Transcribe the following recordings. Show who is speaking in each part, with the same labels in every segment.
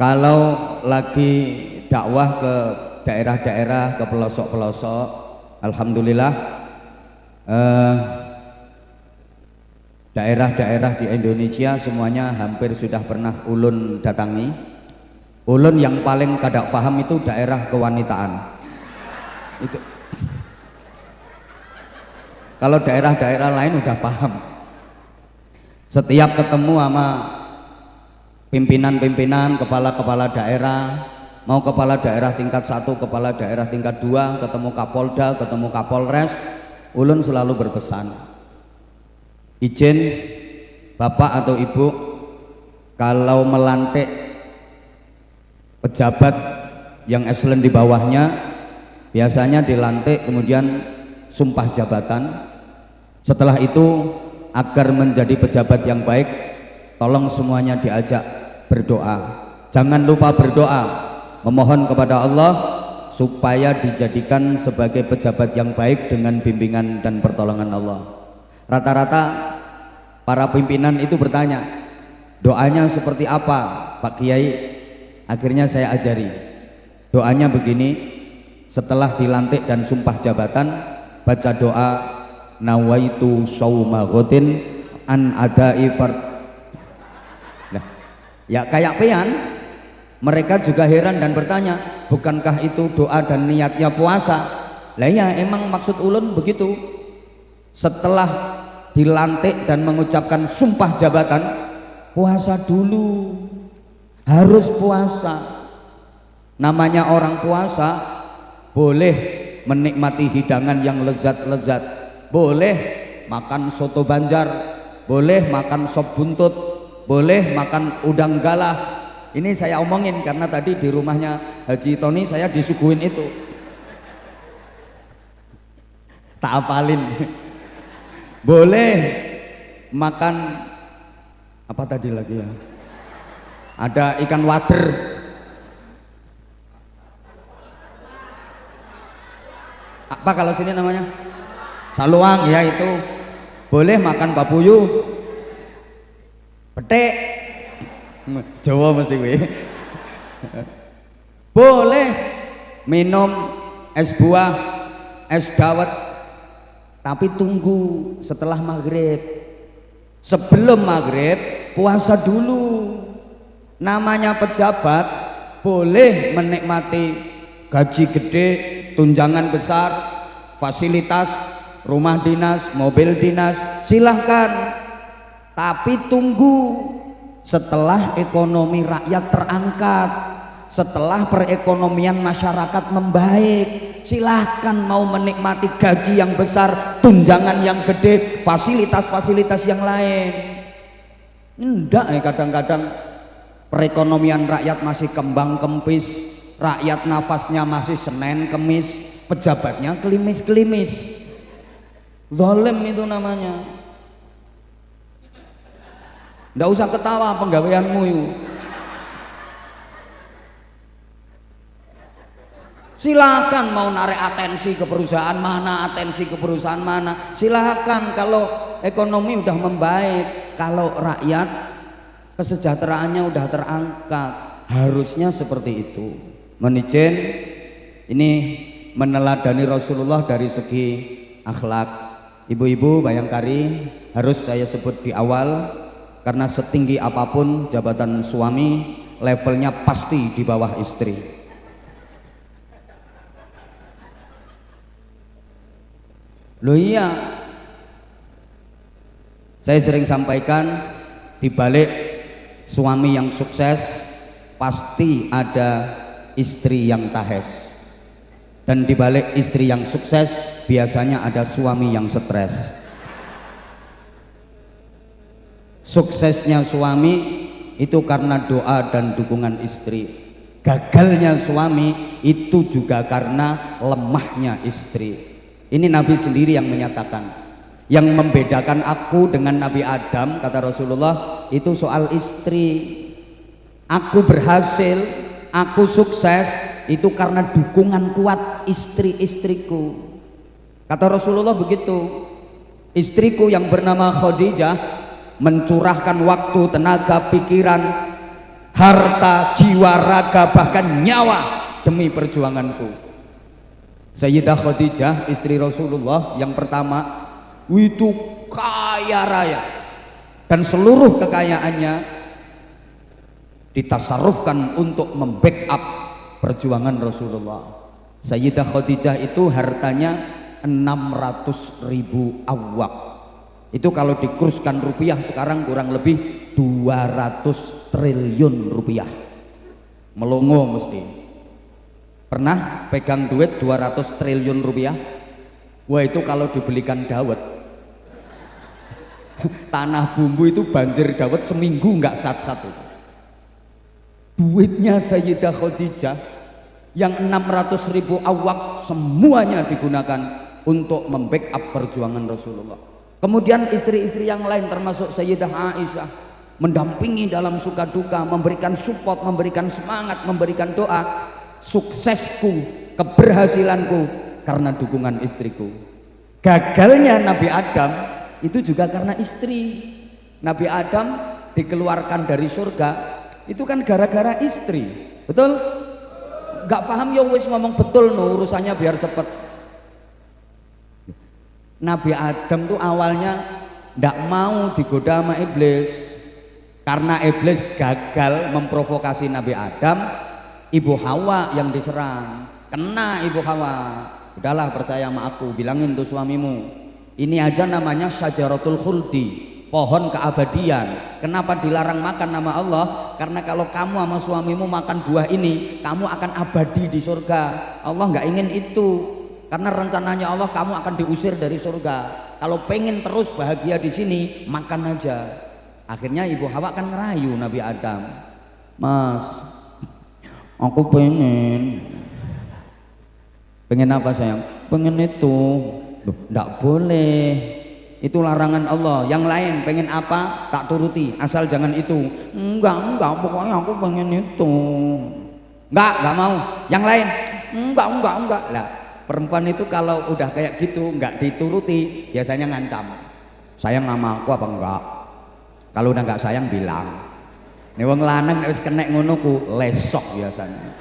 Speaker 1: Kalau lagi dakwah ke daerah-daerah, ke pelosok-pelosok, alhamdulillah daerah-daerah di Indonesia semuanya hampir sudah pernah ulun datangi. Ulun yang paling kadak paham itu daerah kewanitaan. Itu. Kalau daerah-daerah lain udah paham. Setiap ketemu sama pimpinan-pimpinan, kepala-kepala daerah, mau kepala daerah tingkat 1, kepala daerah tingkat 2, ketemu Kapolda, ketemu Kapolres, ulun selalu berpesan, izin Bapak atau Ibu kalau melantik pejabat yang eselon di bawahnya, biasanya dilantik kemudian sumpah jabatan. Setelah itu agar menjadi pejabat yang baik, tolong semuanya diajak berdoa. Jangan lupa berdoa, memohon kepada Allah supaya dijadikan sebagai pejabat yang baik dengan bimbingan dan pertolongan Allah. Rata-rata para pimpinan itu bertanya, doanya seperti apa Pak Kiai? Akhirnya saya ajari. Doanya begini, setelah dilantik dan sumpah jabatan, baca doa nawaitu shauma ghatin an adai fard. Nah, ya kayak pean, mereka juga heran dan bertanya, bukankah itu doa dan niatnya puasa? Lah ya, emang maksud ulun begitu. Setelah dilantik dan mengucapkan sumpah jabatan, puasa dulu, harus puasa. Namanya orang puasa boleh menikmati hidangan yang lezat-lezat, boleh makan soto Banjar, boleh makan sop buntut, boleh makan udang galah. Ini saya omongin karena tadi di rumahnya Haji Tony saya disuguhin itu, tak apalin. Boleh makan apa tadi lagi ya, ada ikan wader, apa kalau sini namanya saluang ya, itu boleh makan babuyu, petek Jawa mesti gue. Boleh minum es buah, es dawet, tapi tunggu setelah maghrib. Sebelum maghrib puasa dulu. Namanya pejabat boleh menikmati gaji gede, tunjangan besar, fasilitas, rumah dinas, mobil dinas, silahkan, tapi tunggu setelah ekonomi rakyat terangkat, setelah perekonomian masyarakat membaik. Silahkan mau menikmati gaji yang besar, tunjangan yang gede, fasilitas-fasilitas yang lain. Enggak, kadang-kadang perekonomian rakyat masih kembang kempis, rakyat nafasnya masih Senin Kemis, pejabatnya kelimis-kelimis. Zalim itu namanya. Nggak usah ketawa penggaweanmu itu. Silakan mau narik atensi ke perusahaan mana, atensi ke perusahaan mana, silakan kalau ekonomi udah membaik. Kalau rakyat kesejahteraannya udah terangkat, harusnya seperti itu. Menijin ini meneladani Rasulullah dari segi akhlak. Ibu-ibu bayangkari harus saya sebut di awal, karena setinggi apapun jabatan suami, levelnya pasti di bawah istri. Loh iya, saya sering sampaikan, di balik suami yang sukses pasti ada istri yang tahes, dan di balik istri yang sukses biasanya ada suami yang stres. Suksesnya suami itu karena doa dan dukungan istri, gagalnya suami itu juga karena lemahnya istri. Ini Nabi sendiri yang menyatakan, yang membedakan aku dengan Nabi Adam, kata Rasulullah, itu soal istri. Aku berhasil, aku sukses itu karena dukungan kuat istri-istriku. Kata Rasulullah begitu. Istriku yang bernama Khadijah mencurahkan waktu, tenaga, pikiran harta, jiwa, raga, bahkan nyawa demi perjuanganku. Sayyidah Khadijah istri Rasulullah yang pertama itu kaya raya dan seluruh kekayaannya ditasarrufkan untuk membackup perjuangan Rasulullah. Sayyidah Khadijah itu hartanya 600.000 awak. Itu kalau dikurskan rupiah sekarang kurang lebih 200 triliun rupiah. Melongo mesti. Pernah pegang duit 200 triliun rupiah? Wah, itu kalau dibelikan dawet. Tanah bumbu itu banjir dawet seminggu nggak satu-satu. Duitnya Sayyidah Khadijah yang 600.000 awak semuanya digunakan untuk membackup perjuangan Rasulullah. Kemudian istri-istri yang lain termasuk Sayyidah Aisyah mendampingi dalam suka duka, memberikan support, memberikan semangat, memberikan doa. Suksesku, keberhasilanku karena dukungan istriku. Gagalnya Nabi Adam itu juga karena istri. Nabi Adam dikeluarkan dari surga itu kan gara-gara istri. Betul? Gak paham ya wis ngomong betul no, urusannya biar cepet. Nabi Adam tuh awalnya ndak mau digoda sama iblis karena iblis gagal memprovokasi Nabi Adam. Ibu Hawa yang diserang, kena Ibu Hawa. Udahlah percaya sama aku, bilangin tuh suamimu. Ini aja namanya syajaratul khuldi, pohon keabadian. Kenapa dilarang makan nama Allah? Karena kalau kamu sama suamimu makan buah ini, kamu akan abadi di surga. Allah nggak ingin itu, karena rencananya Allah kamu akan diusir dari surga. Kalau pengen terus bahagia di sini, makan aja. Akhirnya Ibu Hawa kan ngerayu Nabi Adam, Mas, aku pengen apa sayang? Pengen itu. Loh, enggak boleh, itu larangan Allah. Yang lain pengen apa tak turuti, asal jangan itu. Enggak, pokoknya aku pengen itu. Enggak mau. Yang lain enggak lah. Perempuan itu kalau udah kayak gitu enggak dituruti biasanya ngancam, sayang sama aku apa enggak. Kalau udah enggak sayang bilang. Nih wong lanang wis kenek ngono ku lesok biasanya.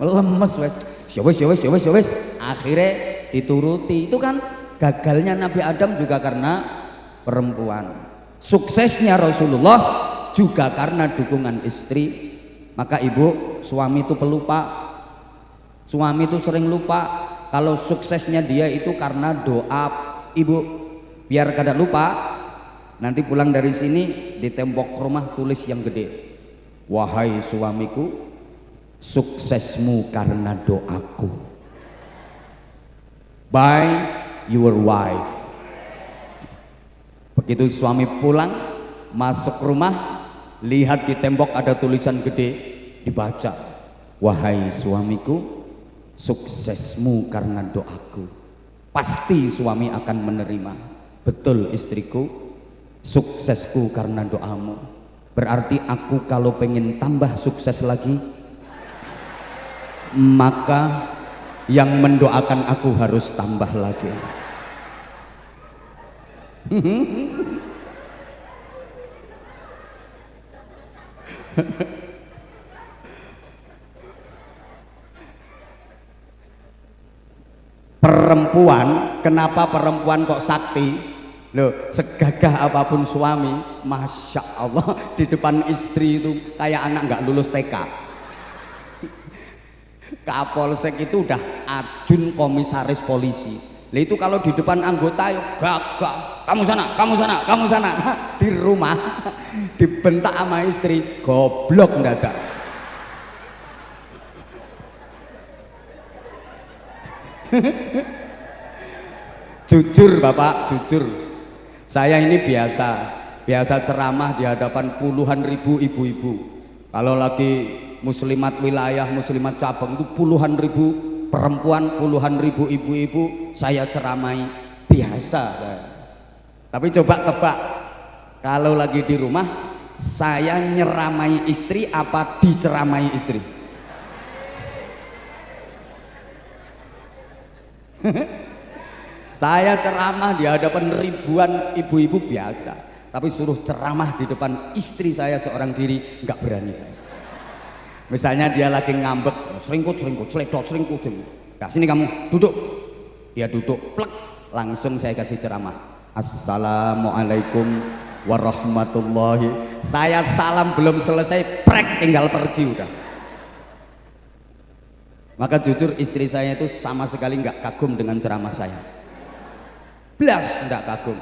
Speaker 1: Lemes wis. Ya wis. Akhirnya dituruti. Itu kan gagalnya Nabi Adam juga karena perempuan. Suksesnya Rasulullah juga karena dukungan istri. Maka ibu, suami itu pelupa. Suami itu sering lupa kalau suksesnya dia itu karena doa. Ibu, biar kada lupa, nanti pulang dari sini di tembok rumah tulis yang gede, wahai suamiku, suksesmu karena doaku. By your wife. Begitu suami pulang masuk rumah, lihat di tembok ada tulisan gede, dibaca, wahai suamiku, suksesmu karena doaku. Pasti suami akan menerima. Betul istriku, suksesku karena doamu. Berarti aku kalau pengen tambah sukses lagi, maka yang mendoakan aku harus tambah lagi. Perempuan, kenapa perempuan kok sakti? Loh, segagah apapun suami, masya Allah, di depan istri itu kayak anak nggak lulus TK. Kapolsek itu udah ajun komisaris polisi. Lah itu kalau di depan anggota yuk gagah, kamu sana. Di rumah dibentak sama istri, goblok mendadak. Jujur Bapak, jujur, saya ini biasa ceramah di hadapan puluhan ribu ibu-ibu. Kalau lagi muslimat wilayah, muslimat cabang itu puluhan ribu perempuan, puluhan ribu ibu-ibu saya ceramai, biasa saya. Tapi coba tebak, kalau lagi di rumah saya nyeramai istri apa diceramai istri? Saya ceramah di hadapan ribuan ibu-ibu biasa, tapi suruh ceramah di depan istri saya seorang diri nggak berani saya. Misalnya dia lagi ngambek, seringkut, celedot, seringkut. Nah, sini kamu duduk. Dia duduk, plek, langsung saya kasih ceramah. Assalamualaikum warahmatullahi. Saya salam belum selesai, prek, tinggal pergi udah. Maka jujur istri saya itu sama sekali nggak kagum dengan ceramah saya. Blas nggak kagum.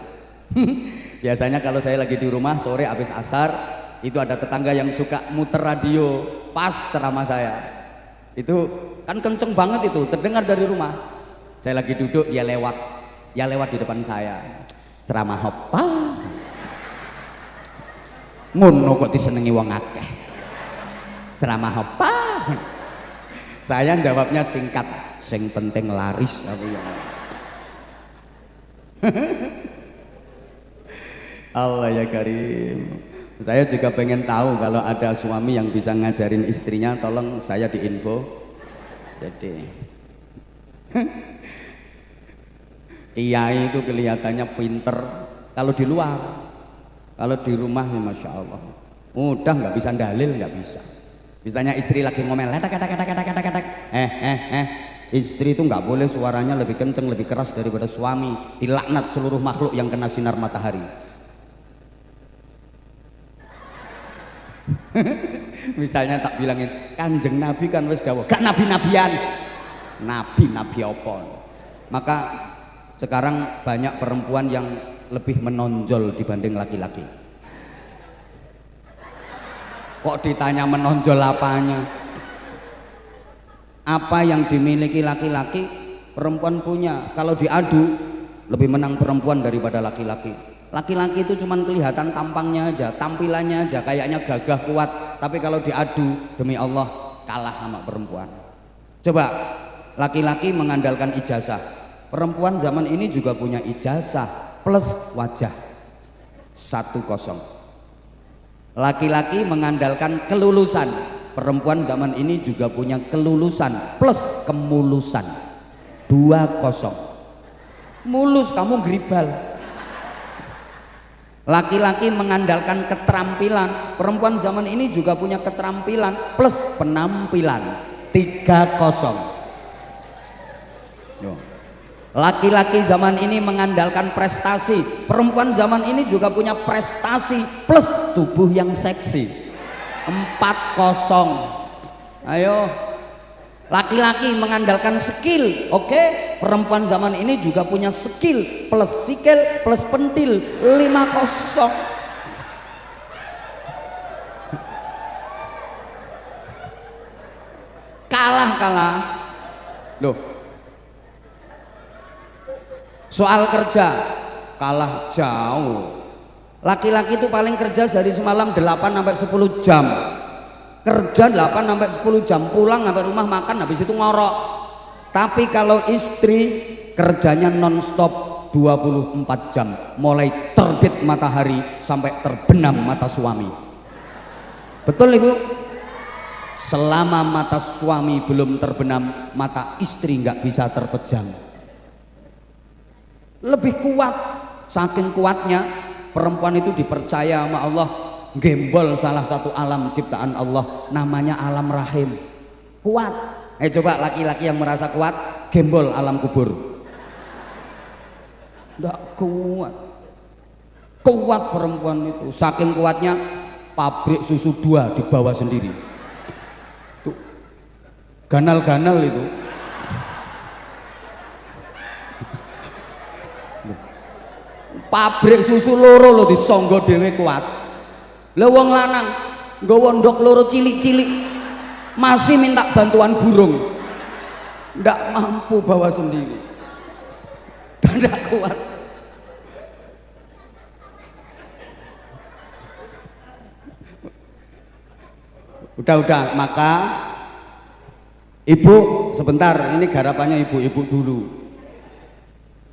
Speaker 1: Biasanya kalau saya lagi di rumah sore habis asar, itu ada tetangga yang suka muter radio pas ceramah saya. Itu kan kenceng banget itu, terdengar dari rumah. Saya lagi duduk, ya lewat di depan saya. Ceramah apa? Ngono kok disenengi wong akeh. Ceramah apa? Saya jawabnya singkat, sing penting laris aku ya. Allah ya Karim. Saya juga pengen tahu kalau ada suami yang bisa ngajarin istrinya, tolong saya diinfo. Jadi kiai itu kelihatannya pinter kalau di luar, kalau di rumah ya Masya Allah udah nggak bisa dalil, nggak bisa. Misalnya istri lagi ngomel, istri itu nggak boleh suaranya lebih kenceng, lebih keras daripada suami. Dilaknat seluruh makhluk yang kena sinar matahari. Misalnya tak bilangin, Kanjeng Nabi kan wis dawuh, gak nabi-nabian. Nabi apa? Maka sekarang banyak perempuan yang lebih menonjol dibanding laki-laki. Kok ditanya menonjol apanya? Apa yang dimiliki laki-laki perempuan punya. Kalau diadu lebih menang perempuan daripada laki-laki. Laki-laki itu cuma kelihatan tampangnya aja, tampilannya aja kayaknya gagah kuat, tapi kalau diadu demi Allah kalah sama perempuan. Coba laki-laki mengandalkan ijazah, perempuan zaman ini juga punya ijazah plus wajah. 1-0. Laki-laki mengandalkan kelulusan, perempuan zaman ini juga punya kelulusan plus kemulusan. 2-0. Mulus kamu geribal. Laki-laki mengandalkan keterampilan, perempuan zaman ini juga punya keterampilan plus penampilan. 3-0. Laki-laki zaman ini mengandalkan prestasi, perempuan zaman ini juga punya prestasi plus tubuh yang seksi. 4-0. Ayo, laki-laki mengandalkan skill, oke, perempuan zaman ini juga punya skill plus sikil plus pentil. 5-0. Kalah loh. Soal kerja kalah jauh. Laki-laki itu paling kerja sehari semalam 8-10 jam. Kerja 8-10 jam, pulang sampai rumah makan, habis itu ngorok. Tapi kalau istri kerjanya non-stop 24 jam, mulai terbit matahari sampai terbenam mata suami. Betul Ibu? Selama mata suami belum terbenam, mata istri nggak bisa terpejam. Lebih kuat, saking kuatnya perempuan itu dipercaya sama Allah gembol salah satu alam ciptaan Allah, namanya alam rahim. Kuat. Coba laki-laki yang merasa kuat gembol alam kubur. Nggak kuat. Kuat perempuan itu, saking kuatnya pabrik susu 2 dibawa sendiri. Tuh, ganal-ganal itu. Pabrik susu loro lo disonggo dhewe kuat. Lah wong lanang nggawa ndok loro cilik-cilik masih minta bantuan burung. Ndak mampu bawa sendiri. Ndak kuat. Udah, maka Ibu sebentar, ini garapannya ibu-ibu dulu.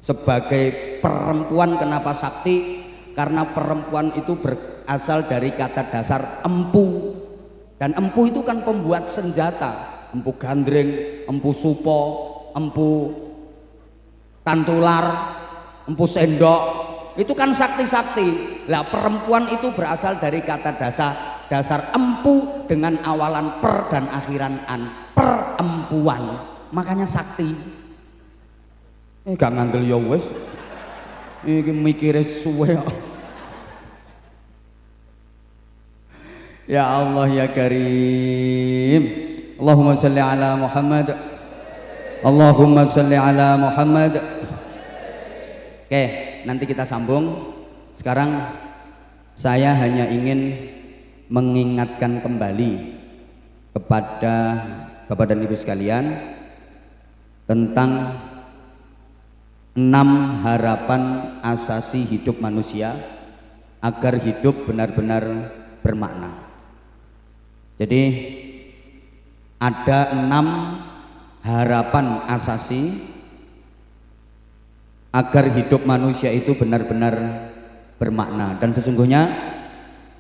Speaker 1: Sebagai perempuan kenapa sakti? Karena perempuan itu berasal dari kata dasar empu, dan empu itu kan pembuat senjata. Empu gandring, empu supo, empu tantular, empu sendok, itu kan sakti-sakti. Lah perempuan itu berasal dari kata dasar dasar empu dengan awalan per dan akhiran an, perempuan, makanya sakti. Gak ngandel ya wis, iki mikire suwe. Ya Allah ya Karim, Allahumma salli ala Muhammad, Allahumma salli ala Muhammad. Oke, nanti kita sambung. Sekarang saya hanya ingin mengingatkan kembali kepada Bapak dan Ibu sekalian tentang 6 harapan asasi hidup manusia agar hidup benar-benar bermakna. Jadi ada 6 harapan asasi agar hidup manusia itu benar-benar bermakna, dan sesungguhnya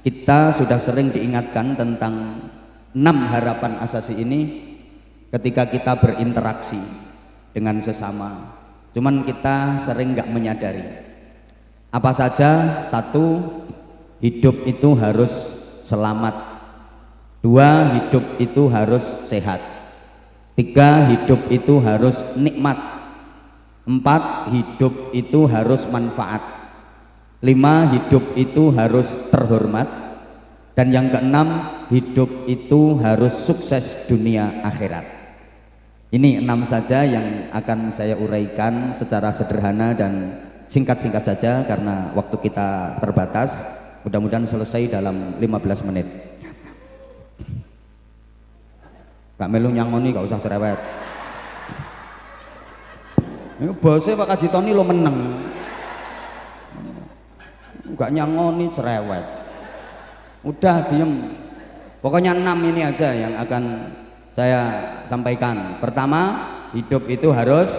Speaker 1: kita sudah sering diingatkan tentang 6 harapan asasi ini ketika kita berinteraksi dengan sesama, cuman kita sering nggak menyadari apa saja. 1, hidup itu harus selamat. 2, hidup itu harus sehat. 3, hidup itu harus nikmat. 4, hidup itu harus manfaat. 5, hidup itu harus terhormat. Dan yang ke-6, hidup itu harus sukses dunia akhirat. Ini 6 saja yang akan saya uraikan secara sederhana dan singkat-singkat saja karena waktu kita terbatas. Mudah-mudahan selesai dalam 15 menit. Gak melu nyangoni, gak usah cerewet. Ini bosnya Pak Kaji Tony lo meneng. Gak nyangoni cerewet, udah diem. Pokoknya 6 ini aja yang akan saya sampaikan. Pertama, hidup itu harus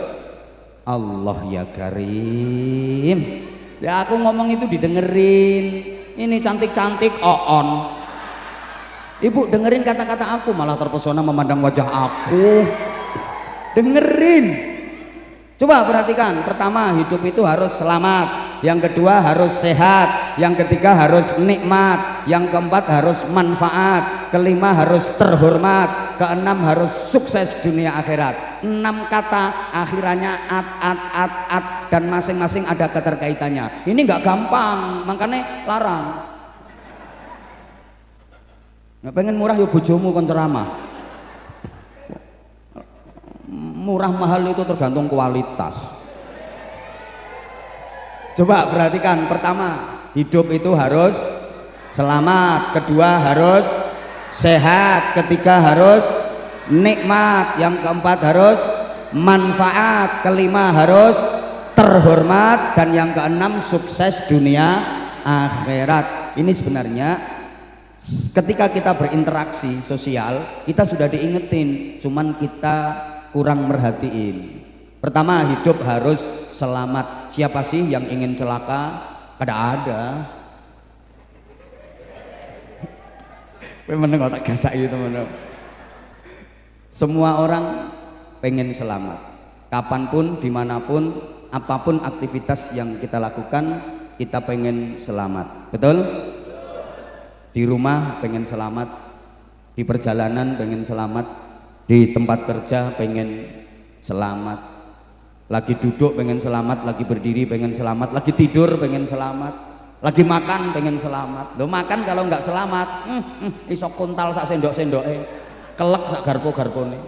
Speaker 1: Allah ya Karim. Ya aku ngomong itu didengerin. Ini cantik-cantik oon. Ibu dengerin kata-kata aku, malah terpesona memandang wajah aku. Dengerin. Coba perhatikan, pertama hidup itu harus selamat, yang kedua harus sehat, yang ketiga harus nikmat, yang keempat harus manfaat, kelima harus terhormat, keenam harus sukses dunia akhirat. 6 kata akhirannya at, dan masing-masing ada keterkaitannya. Ini nggak gampang, makanya larang. Nggak pengen murah yuk bojomu kon ceramah. Murah mahal itu tergantung kualitas. Coba perhatikan, pertama hidup itu harus selamat, kedua harus sehat, ketiga harus nikmat, yang keempat harus manfaat, kelima harus terhormat, dan yang keenam sukses dunia akhirat. Ini sebenarnya ketika kita berinteraksi sosial kita sudah diingetin, cuman kita kurang merhatiin. Pertama, hidup harus selamat. Siapa sih yang ingin celaka? Kada ada. Meneng otak gasak itu teman-teman. Semua orang pengen selamat. Kapanpun, dimanapun, apapun aktivitas yang kita lakukan, kita pengen selamat. Betul? Di rumah pengen selamat, di perjalanan pengen selamat, di tempat kerja pengen selamat, lagi duduk pengen selamat, lagi berdiri pengen selamat, lagi tidur pengen selamat, lagi makan pengen selamat. Loh, makan kalau nggak selamat iso kuntal sak sendok-sendoke, kelek sak garpo-garpone.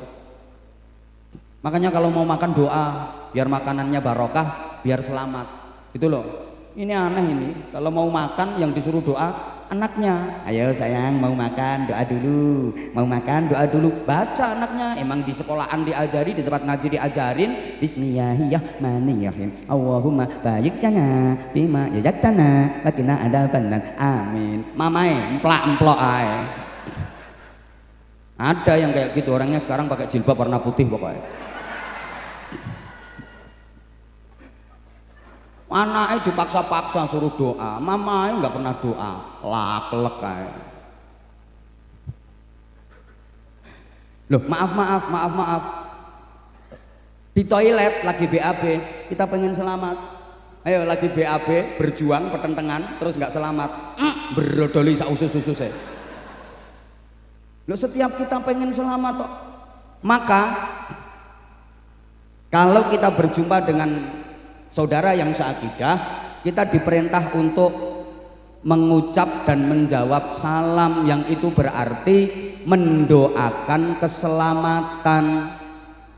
Speaker 1: Makanya kalau mau makan doa biar makanannya barokah, biar selamat, gitu loh. Ini aneh ini, kalau mau makan yang disuruh doa anaknya, ayo sayang mau makan doa dulu, mau makan doa dulu. Baca anaknya, emang di sekolahan diajari, di tempat ngaji diajarin Bismillahirrahmanirrahim, Allahumma baik jana bima yajaktana lakina ada bandan, amin. Mamae emplak-emplok ae. Ada yang kayak gitu orangnya sekarang pakai jilbab warna putih pokoknya. Anaknya dipaksa-paksa suruh doa, mamanya nggak pernah doa, laklek kayak. Loh, maaf. Di toilet lagi BAB, kita pengen selamat. Ayo lagi BAB, berjuang, pertentangan, terus nggak selamat, berodoli sak usus-ususnya. Loh, setiap kita pengen selamat toh. Maka kalau kita berjumpa dengan saudara yang seakidah, kita diperintah untuk mengucap dan menjawab salam, yang itu berarti mendoakan keselamatan.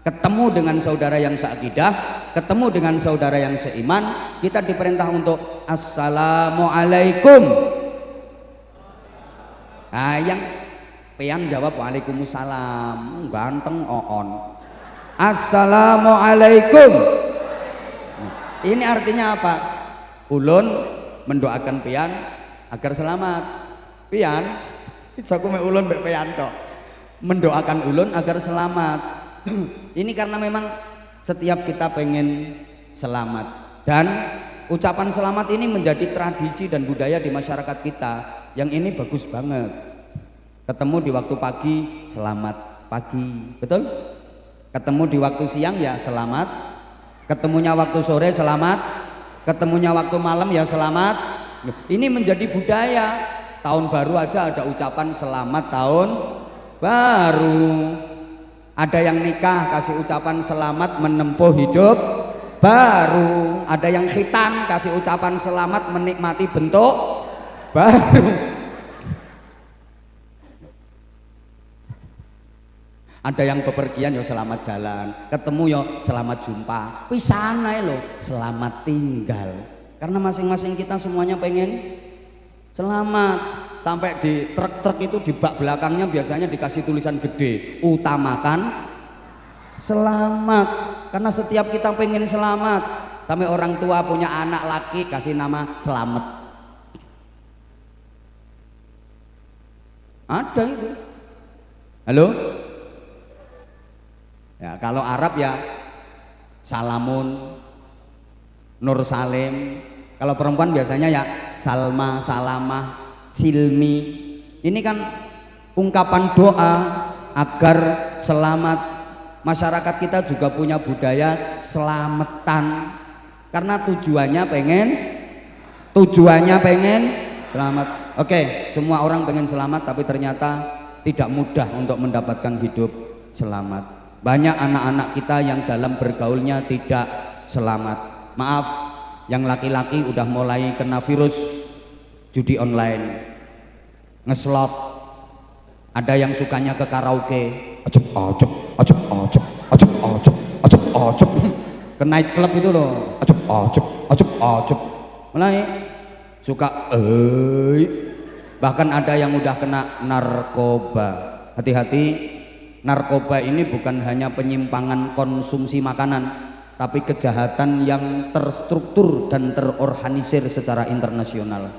Speaker 1: Ketemu dengan saudara yang seakidah, ketemu dengan saudara yang seiman, kita diperintah untuk assalamualaikum. Nah, yang pean jawab waalaikumsalam, ganteng oon. Assalamualaikum. Ini artinya apa? Ulun mendoakan pian agar selamat. Pian, aku me ulun mbek pian tok. Mendoakan ulun agar selamat. Ini karena memang setiap kita pengen selamat, dan ucapan selamat ini menjadi tradisi dan budaya di masyarakat kita. Yang ini bagus banget. Ketemu di waktu pagi, selamat pagi, betul? Ketemu di waktu siang ya selamat, ketemunya waktu sore selamat, ketemunya waktu malam ya selamat. Ini menjadi budaya. Tahun baru aja ada ucapan selamat tahun baru. Ada yang nikah kasih ucapan selamat menempuh hidup baru. Ada yang khitan kasih ucapan selamat menikmati bentuk baru. Ada yang bepergian ya selamat jalan, ketemu ya selamat jumpa, pisahan ae lho selamat tinggal. Karena masing-masing kita semuanya pengen selamat. Sampai di truk-truk itu di bak belakangnya biasanya dikasih tulisan gede, utamakan selamat. Karena setiap kita pengen selamat. Sampai orang tua punya anak laki kasih nama Selamat. Ada itu. Halo? Ya, kalau Arab ya Salamun, Nur Salim. Kalau perempuan biasanya ya Salma, Salamah, Silmi. Ini kan ungkapan doa agar selamat. Masyarakat kita juga punya budaya selamatan, karena tujuannya pengen selamat. Oke, semua orang pengen selamat, tapi ternyata tidak mudah untuk mendapatkan hidup selamat. Banyak anak-anak kita yang dalam bergaulnya tidak selamat. Maaf, yang laki-laki udah mulai kena virus judi online, ngeslot. Ada yang sukanya ke karaoke, ke night club itu loh, mulai suka bahkan ada yang udah kena narkoba. Hati-hati. Narkoba ini bukan hanya penyimpangan konsumsi makanan, tapi kejahatan yang terstruktur dan terorganisir secara internasional.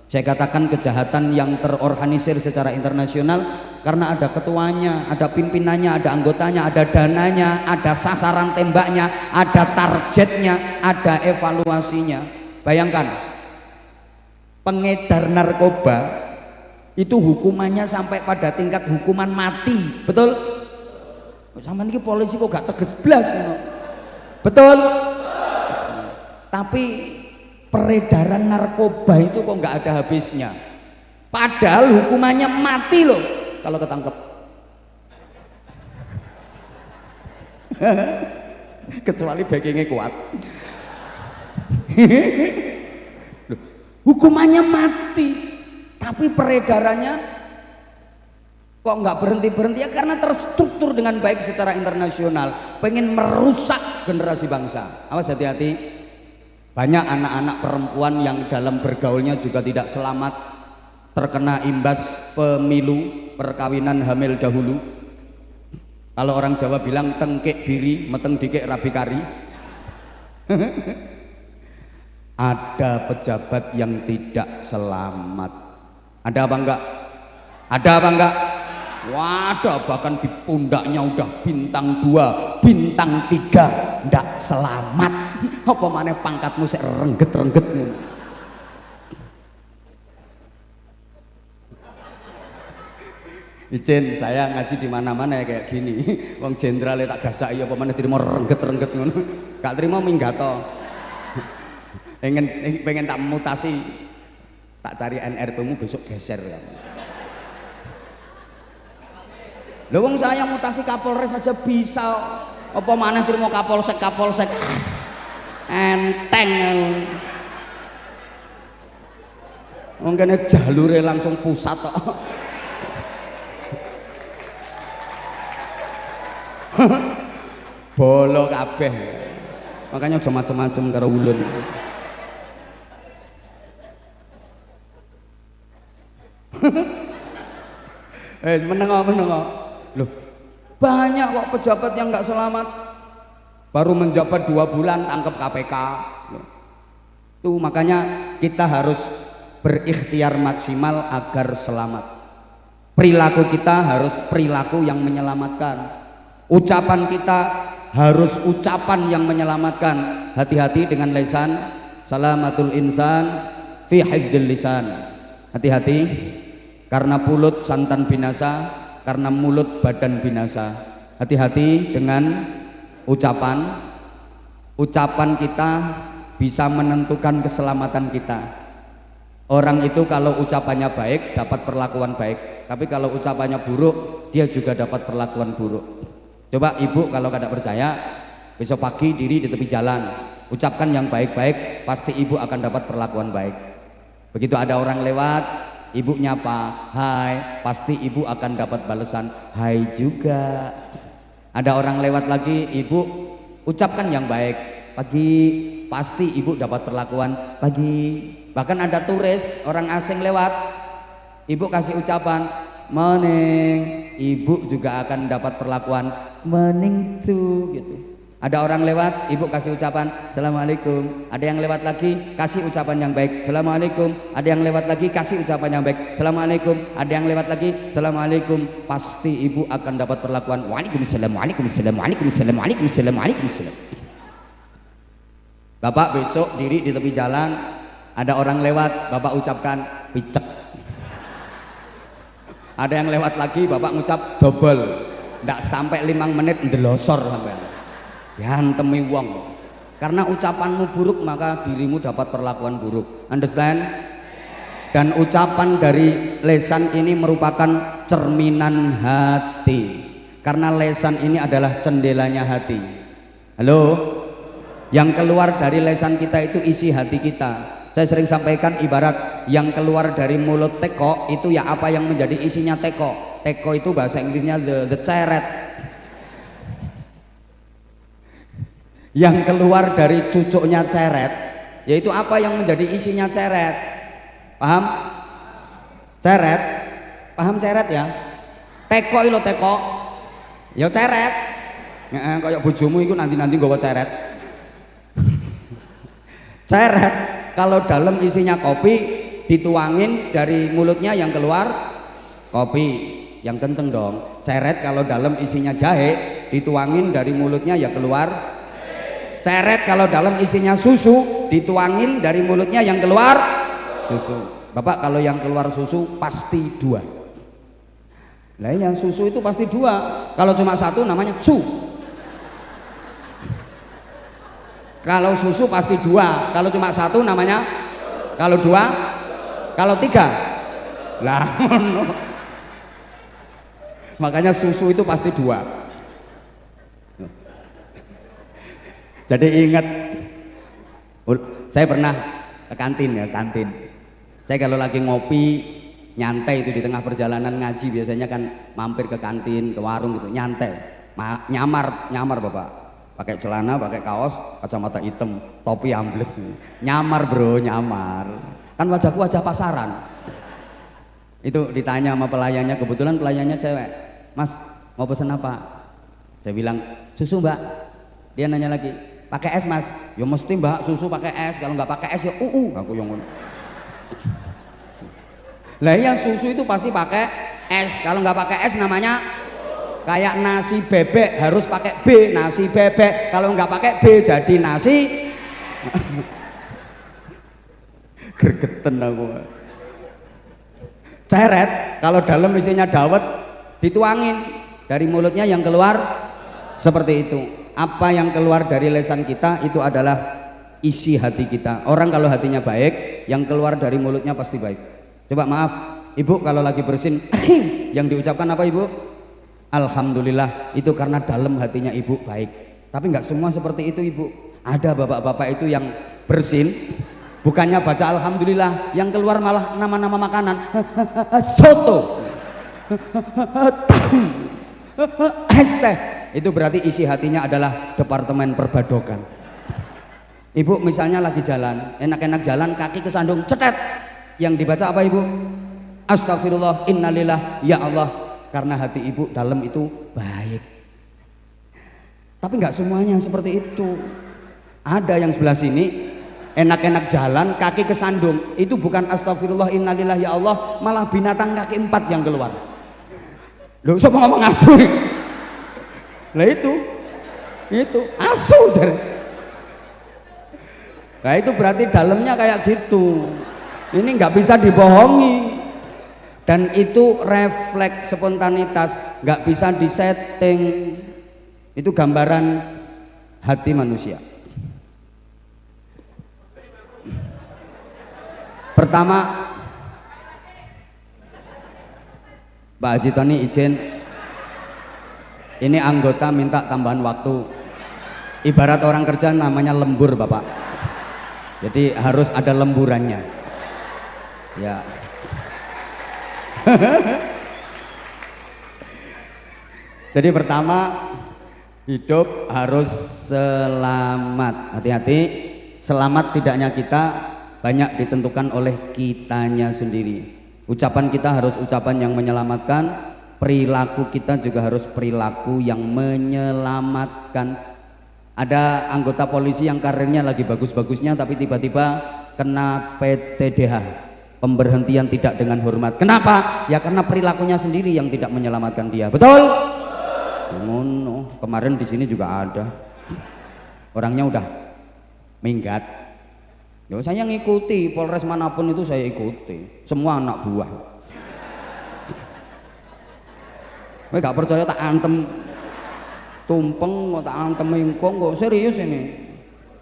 Speaker 1: Saya katakan kejahatan yang terorganisir secara internasional karena ada ketuanya, ada pimpinannya, ada anggotanya, ada dananya, ada sasaran tembaknya, ada targetnya, ada evaluasinya. Bayangkan, pengedar narkoba itu hukumannya sampai pada tingkat hukuman mati, betul? Sampeyan iki polisi kok gak tegas blas, betul? Tapi peredaran narkoba itu kok nggak ada habisnya, padahal hukumannya mati loh kalau ketangkep. Kecuali backingnya kuat. Hukumannya mati, tapi peredarannya kok nggak berhenti-berhenti, ya karena terstruktur dengan baik secara internasional, pengen merusak generasi bangsa. Awas, hati-hati. Banyak anak-anak perempuan yang dalam bergaulnya juga tidak selamat, terkena imbas pemilu, perkawinan hamil dahulu. Kalau orang Jawa bilang tengkek biri meteng dikek rabi kari. Ada pejabat yang tidak selamat. Ada apa enggak? Ada apa enggak? Waduh, bahkan di pundaknya udah bintang 2, bintang 3, ndak selamat. Apa maneh pangkatmu sik rengget-rengget. Izin saya ngaji di mana-mana ya kayak gini. Wong jenderal tak gasaki apa maneh trimo rengget-rengget ngono. Gak trimo minggato. Pengen tak mutasi. Tak cari NRP-mu besok geser ya. Lho wong saya mutasi Kapolres saja bisa, apa maneh terima Kapolsek enteng. Mungkin jalure langsung pusat kok. Bolo kabeh. Makanya aja macem-macem karo ulun. Meneng kok. Loh, banyak kok pejabat yang nggak selamat. Baru menjabat 2 bulan tangkap KPK. Loh. Tuh makanya kita harus berikhtiar maksimal agar selamat. Perilaku kita harus perilaku yang menyelamatkan. Ucapan kita harus ucapan yang menyelamatkan. Hati-hati dengan lisan. Salamatul insan fi hifdzil lisan. Hati-hati karena mulut santan binasa, karena mulut badan binasa. Hati-hati dengan ucapan. Ucapan kita bisa menentukan keselamatan kita. Orang itu kalau ucapannya baik dapat perlakuan baik, tapi kalau ucapannya buruk dia juga dapat perlakuan buruk. Coba ibu kalau kada percaya, besok pagi diri di tepi jalan, ucapkan yang baik-baik, pasti ibu akan dapat perlakuan baik. Begitu ada orang lewat, ibu nyapa, hai, pasti ibu akan dapat balasan, hai juga. Ada orang lewat lagi, ibu ucapkan yang baik, pagi, pasti ibu dapat perlakuan pagi. Bahkan ada turis orang asing lewat, ibu kasih ucapan morning, ibu juga akan dapat perlakuan morning too gitu. Ada orang lewat, ibu kasih ucapan assalamualaikum. Ada yang lewat lagi, kasih ucapan yang baik assalamualaikum. Ada yang lewat lagi, kasih ucapan yang baik assalamualaikum. Ada yang lewat lagi assalamualaikum, pasti ibu akan dapat perlakuan waalaikumsalam, waalaikumsalam, waalaikumsalam, waalaikumsalam, waalaikumsalam. Bapak besok diri di tepi jalan, ada orang lewat, bapak ucapkan picek. Ada yang lewat lagi, bapak ngucap double, ndak sampai 5 menit ndelosor sampai yantemi wong. Karena ucapanmu buruk maka dirimu dapat perlakuan buruk. Understand? Dan ucapan dari lesan ini merupakan cerminan hati. Karena lesan ini adalah jendelanya hati. Halo? Yang keluar dari lesan kita itu isi hati kita. Saya sering sampaikan ibarat yang keluar dari mulut teko itu ya apa yang menjadi isinya teko. Teko itu bahasa Inggrisnya the ceret. Yang keluar dari cucuknya ceret yaitu apa yang menjadi isinya ceret. Paham? Ceret, paham ceret ya? Teko ilo teko ya ceret. Kayak bojomu itu nanti nggawa ceret. Ceret kalau dalam isinya kopi dituangin dari mulutnya yang keluar kopi yang kenceng dong. Ceret kalau dalam isinya jahe dituangin dari mulutnya ya keluar. Ceret kalau dalam isinya susu dituangin dari mulutnya yang keluar susu. Bapak kalau yang keluar susu pasti 2. Nah yang susu itu pasti 2. Kalau cuma 1 namanya su. Kalau susu pasti 2. Kalau cuma 1 namanya, kalau 2, kalau 3 lah. Makanya susu itu pasti 2. Jadi ingat, saya pernah ke kantin ya, kantin. Saya kalau lagi ngopi nyantai itu di tengah perjalanan ngaji biasanya kan mampir ke kantin, ke warung gitu, nyantai, nyamar bapak, pakai celana, pakai kaos, kacamata hitam, topi ambles, nyamar bro, nyamar. Kan wajahku wajah pasaran. Itu ditanya sama pelayannya, kebetulan pelayannya cewek, mas mau pesen apa? Saya bilang susu mbak. Dia nanya lagi, pakai es mas? Ya mesti mbak, susu pakai es, kalau nggak pakai es ya aku yang ngono. Lah yang susu itu pasti pakai es, kalau nggak pakai es namanya kayak nasi bebek harus pakai B, nasi bebek, kalau nggak pakai B jadi nasi. Gergeten aku. Ceret kalau dalam isinya dawet dituangin dari mulutnya yang keluar seperti itu. Apa yang keluar dari lesan kita itu adalah isi hati kita. Orang kalau hatinya baik, yang keluar dari mulutnya pasti baik. Coba maaf, ibu kalau lagi bersin yang diucapkan apa ibu? Alhamdulillah, itu karena dalam hatinya ibu baik. Tapi nggak semua seperti itu ibu. Ada bapak-bapak itu yang bersin, bukannya baca alhamdulillah, yang keluar malah nama-nama makanan. Soto, es teh. Itu berarti isi hatinya adalah departemen perbadokan. Ibu misalnya lagi jalan, enak-enak jalan, kaki kesandung, cetet. Yang dibaca apa ibu? Astagfirullah, innalillah, ya Allah. Karena hati ibu dalam itu baik. Tapi nggak semuanya seperti itu. Ada yang sebelah sini enak-enak jalan, kaki kesandung, itu bukan astagfirullah innalillah ya Allah, malah binatang kaki 4 yang keluar. Loh, siapa ngomong asu? Lah itu asu jare. Nah itu berarti dalamnya kayak gitu. Ini nggak bisa dibohongi. Dan itu refleks spontanitas, nggak bisa disetting. Itu gambaran hati manusia. Pertama, Pak Haji Tony izin, ini anggota minta tambahan waktu. Ibarat orang kerja namanya lembur Bapak, jadi harus ada lemburannya ya. Jadi pertama, hidup harus selamat. Hati-hati, selamat tidaknya kita banyak ditentukan oleh kitanya sendiri. Ucapan kita harus ucapan yang menyelamatkan, perilaku kita juga harus perilaku yang menyelamatkan. Ada anggota polisi yang karirnya lagi bagus-bagusnya tapi tiba-tiba kena PTDH, pemberhentian tidak dengan hormat. Kenapa? Ya karena perilakunya sendiri yang tidak menyelamatkan dia. Betul? Kemarin di sini juga ada orangnya udah minggat. Ya, saya ngikuti Polres manapun itu saya ikuti, semua anak buah. Gue gak percaya tak antem tumpeng, tak antem ingkong kok. Serius ini,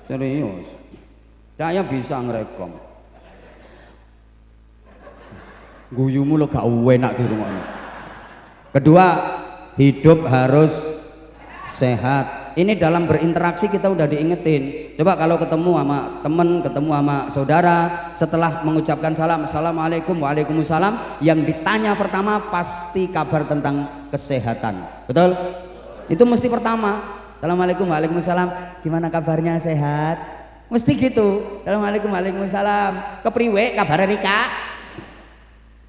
Speaker 1: serius. Saya bisa ngerekom. Guyumu lo gak enak di rumah. Kedua, hidup harus sehat. Ini dalam berinteraksi kita udah diingetin. Coba kalau ketemu sama temen, ketemu sama saudara, setelah mengucapkan salam, assalamualaikum, waalaikumsalam, yang ditanya pertama pasti kabar tentang kesehatan. Betul? Itu mesti pertama. Assalamualaikum, waalaikumsalam, gimana kabarnya, sehat? Mesti gitu. Assalamualaikum, waalaikumsalam, kepriwe kabar Rika?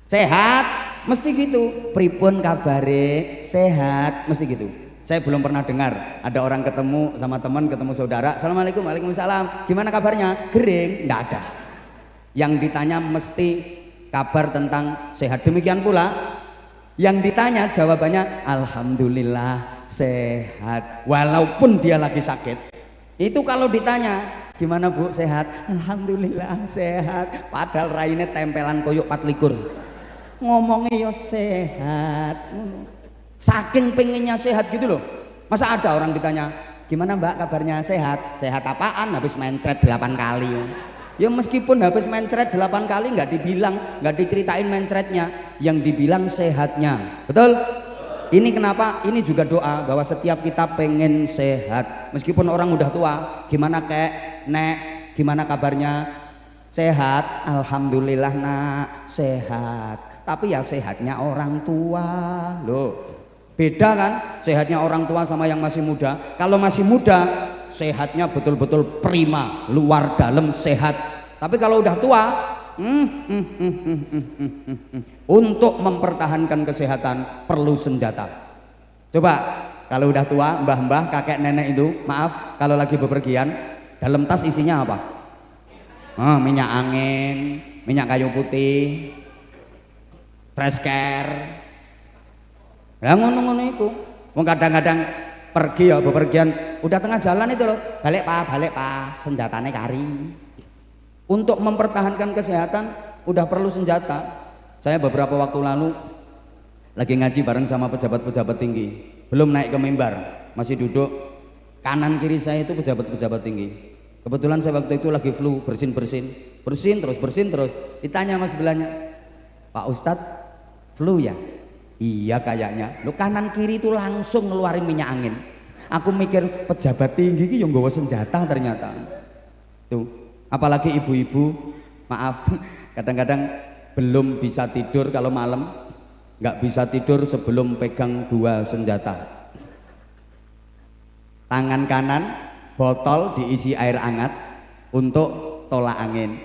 Speaker 1: Sehat? Mesti gitu. Pripun kabare? Sehat? Mesti gitu. Saya belum pernah dengar ada orang ketemu sama teman, ketemu saudara, assalamualaikum, waalaikumsalam, gimana kabarnya? Gering, enggak ada. Yang ditanya mesti kabar tentang sehat. Demikian pula yang ditanya jawabannya alhamdulillah sehat, walaupun dia lagi sakit. Itu kalau ditanya gimana Bu, sehat? Alhamdulillah sehat, padahal raine tempelan koyok 24. Ngomongnya yo sehat. Saking pengennya sehat gitu loh. Masa ada orang ditanya gimana Mbak kabarnya, sehat? Sehat apaan? Habis mencret 8 kali. Ya meskipun habis mencret 8 kali nggak dibilang, nggak diceritain mencretnya, yang dibilang sehatnya. Betul? Ini kenapa? Ini juga doa bahwa setiap kita pengen sehat. Meskipun orang udah tua, gimana kek, nek, gimana kabarnya? Sehat? Alhamdulillah nak, sehat. Tapi ya sehatnya orang tua loh. Beda kan sehatnya orang tua sama yang masih muda. Kalau masih muda sehatnya betul-betul prima, luar dalam sehat. Tapi kalau udah tua, untuk mempertahankan kesehatan perlu senjata. Coba kalau udah tua, mbah-mbah, kakek nenek itu, maaf, kalau lagi bepergian, dalam tas isinya apa? Minyak angin, minyak kayu putih, fresh care. Ya ngono-ngono itu. Wong kadang-kadang pergi ya bepergian, udah tengah jalan itu loh, balik pak, senjatanya kari. Untuk mempertahankan kesehatan udah perlu senjata. Saya beberapa waktu lalu lagi ngaji bareng sama pejabat-pejabat tinggi, belum naik ke mimbar, masih duduk. Kanan kiri saya itu pejabat-pejabat tinggi. Kebetulan saya waktu itu lagi flu, bersin terus. Ditanya mas sebelahnya, Pak Ustadz flu ya? Iya kayaknya. Lo kanan kiri itu langsung ngeluarin minyak angin. Aku mikir pejabat tinggi ini yang nggawa senjata ternyata. Tuh, apalagi ibu-ibu, maaf, kadang-kadang belum bisa tidur kalau malam, nggak bisa tidur sebelum pegang dua senjata. Tangan kanan botol diisi air hangat untuk tolak angin,